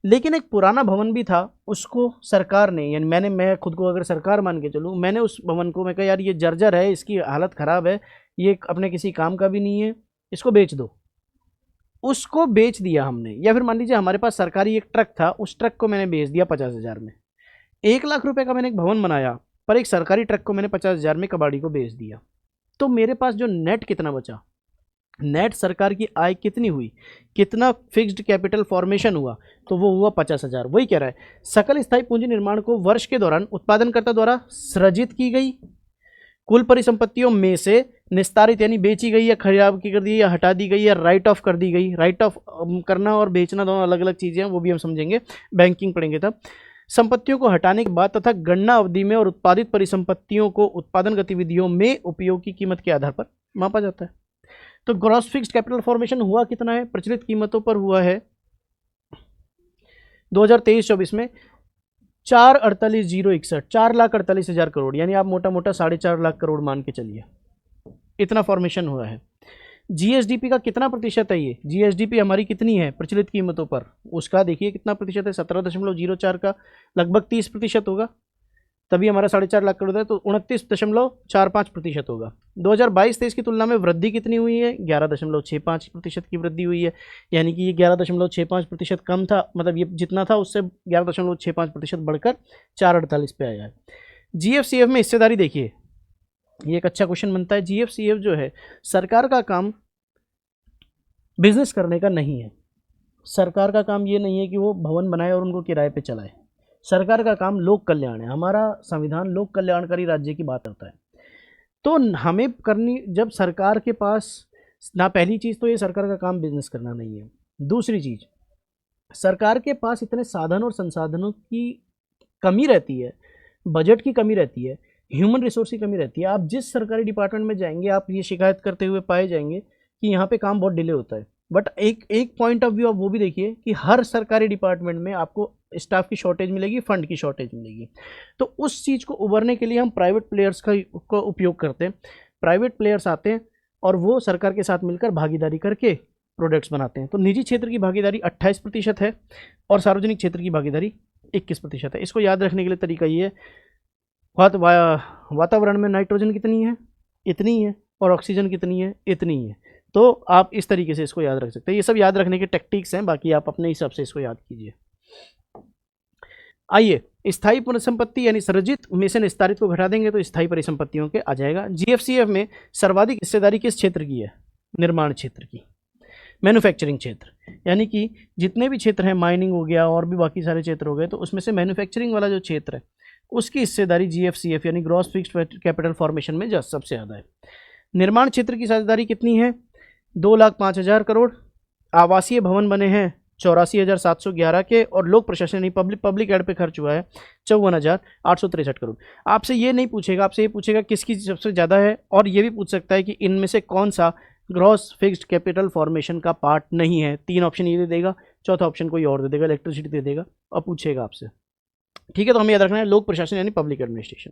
लेकिन एक पुराना भवन भी था, उसको सरकार ने, यानी मैं खुद को अगर सरकार मान के चलूँ, मैंने उस भवन को, मैं कहा यार ये जर्जर है, इसकी हालत ख़राब है, ये अपने किसी काम का भी नहीं है, इसको बेच दो। उसको बेच दिया हमने। या फिर मान लीजिए हमारे पास सरकारी एक ट्रक था, उस ट्रक को मैंने बेच दिया 50,000 में। 1 लाख रुपए का मैंने एक भवन बनाया, पर एक सरकारी ट्रक को मैंने 50,000 में कबाड़ी को बेच दिया। तो मेरे पास जो नेट कितना बचा? नेट सरकार की आय कितनी हुई, कितना फिक्स्ड कैपिटल फॉर्मेशन हुआ? तो वो हुआ 50,000। वही कह रहा है, सकल स्थायी पूंजी निर्माण को वर्ष के दौरान उत्पादनकर्ता द्वारा सृजित की गई कुल परिसंपत्तियों में से निस्तारित यानी बेची गई या खराब की कर दी या हटा दी गई या राइट ऑफ कर दी गई। राइट ऑफ करना और बेचना दोनों अलग अलग चीज़ें हैं, वो भी हम समझेंगे, बैंकिंग पढ़ेंगे तब। संपत्तियों को हटाने के बाद तथा गणना अवधि में और उत्पादित परिसंपत्तियों को उत्पादन गतिविधियों में उपयोग की कीमत के आधार पर मापा जाता है। तो ग्रॉस फिक्स्ड कैपिटल फॉर्मेशन हुआ कितना है? प्रचलित कीमतों पर हुआ है 2023-24 में 4,48,061, 4,48,000 करोड़, यानी आप मोटा मोटा 4.5 लाख करोड़ मान के चलिए, इतना फॉर्मेशन हुआ है। जीएसडीपी का कितना प्रतिशत है? ये जीएसडीपी हमारी कितनी है प्रचलित कीमतों पर, उसका देखिए कितना प्रतिशत है, 17.04 का लगभग 30% होगा, तभी हमारा 4.5 लाख करोड़ है, तो 29.45% होगा। 2022-23 की तुलना में वृद्धि कितनी हुई है? 11.65% की वृद्धि हुई है, यानी कि ये 11.65% कम था, मतलब ये जितना था उससे 11.65% बढ़कर 4.48 पे आया है। जीएफसीएफ में हिस्सेदारी देखिए, ये एक अच्छा क्वेश्चन बनता है। जीएफसीएफ जो है, सरकार का काम बिजनेस करने का नहीं है। सरकार का काम ये नहीं है कि वो भवन बनाए और उनको किराए पे चलाए। सरकार का काम लोक कल्याण है। हमारा संविधान लोक कल्याणकारी राज्य की बात करता है। तो हमें करनी, जब सरकार के पास ना, पहली चीज़ तो ये सरकार का काम बिजनेस करना नहीं है। दूसरी चीज़, सरकार के पास इतने साधन और संसाधनों की कमी रहती है, बजट की कमी रहती है, ह्यूमन रिसोर्स की कमी रहती है। आप जिस सरकारी डिपार्टमेंट में जाएंगे आप ये शिकायत करते हुए पाए जाएंगे कि यहाँ पे काम बहुत डिले होता है। बट एक पॉइंट ऑफ व्यू आप वो भी देखिए कि हर सरकारी डिपार्टमेंट में आपको स्टाफ की शॉर्टेज मिलेगी, फंड की शॉर्टेज मिलेगी। तो उस चीज़ को उभरने के लिए हम प्राइवेट प्लेयर्स का उपयोग करते हैं। प्राइवेट प्लेयर्स आते हैं और वो सरकार के साथ मिलकर भागीदारी करके प्रोडक्ट्स बनाते हैं। तो निजी क्षेत्र की भागीदारी 28% है और सार्वजनिक क्षेत्र की भागीदारी 21% है। इसको याद रखने के लिए तरीका ये है, वातावरण में नाइट्रोजन कितनी है? इतनी है, और ऑक्सीजन कितनी है? इतनी है। तो आप इस तरीके से इसको याद रख सकते हैं। ये सब याद रखने के टेक्टिक्स हैं, बाकी आप अपने हिसाब से इसको याद कीजिए। आइए, स्थायी परिसंपत्ति यानी सृजित में से निस्तारित को घटा देंगे तो स्थायी परिसंपत्तियों के आ जाएगा। जीएफसीएफ में सर्वाधिक हिस्सेदारी किस क्षेत्र की है? निर्माण क्षेत्र की, मैन्युफैक्चरिंग क्षेत्र, यानी कि जितने भी क्षेत्र हैं, माइनिंग हो गया और भी बाकी सारे क्षेत्र हो गए, तो उसमें से मैन्युफैक्चरिंग वाला जो क्षेत्र है उसकी हिस्सेदारी जीएफसीएफ यानी ग्रॉस फिक्स्ड कैपिटल फॉर्मेशन में सबसे ज़्यादा है। निर्माण क्षेत्र की साझेदारी कितनी है? 2,05,000 करोड़। आवासीय भवन बने हैं 84,711 के, और लोक प्रशासन यानी पब्लिक एड पे खर्च हुआ है 54,863 करोड़। आपसे ये नहीं पूछेगा, आपसे ये पूछेगा किसकी सबसे ज़्यादा है, और ये भी पूछ सकता है कि इनमें से कौन सा ग्रॉस फिक्स्ड कैपिटल फॉर्मेशन का पार्ट नहीं है। 3 ऑप्शन ये दे देगा, चौथा ऑप्शन कोई और दे देगा, इलेक्ट्रिसिटी दे देगा, और पूछेगा आपसे। ठीक है, तो हमें याद रखना है लोक प्रशासन यानी पब्लिक एडमिनिस्ट्रेशन।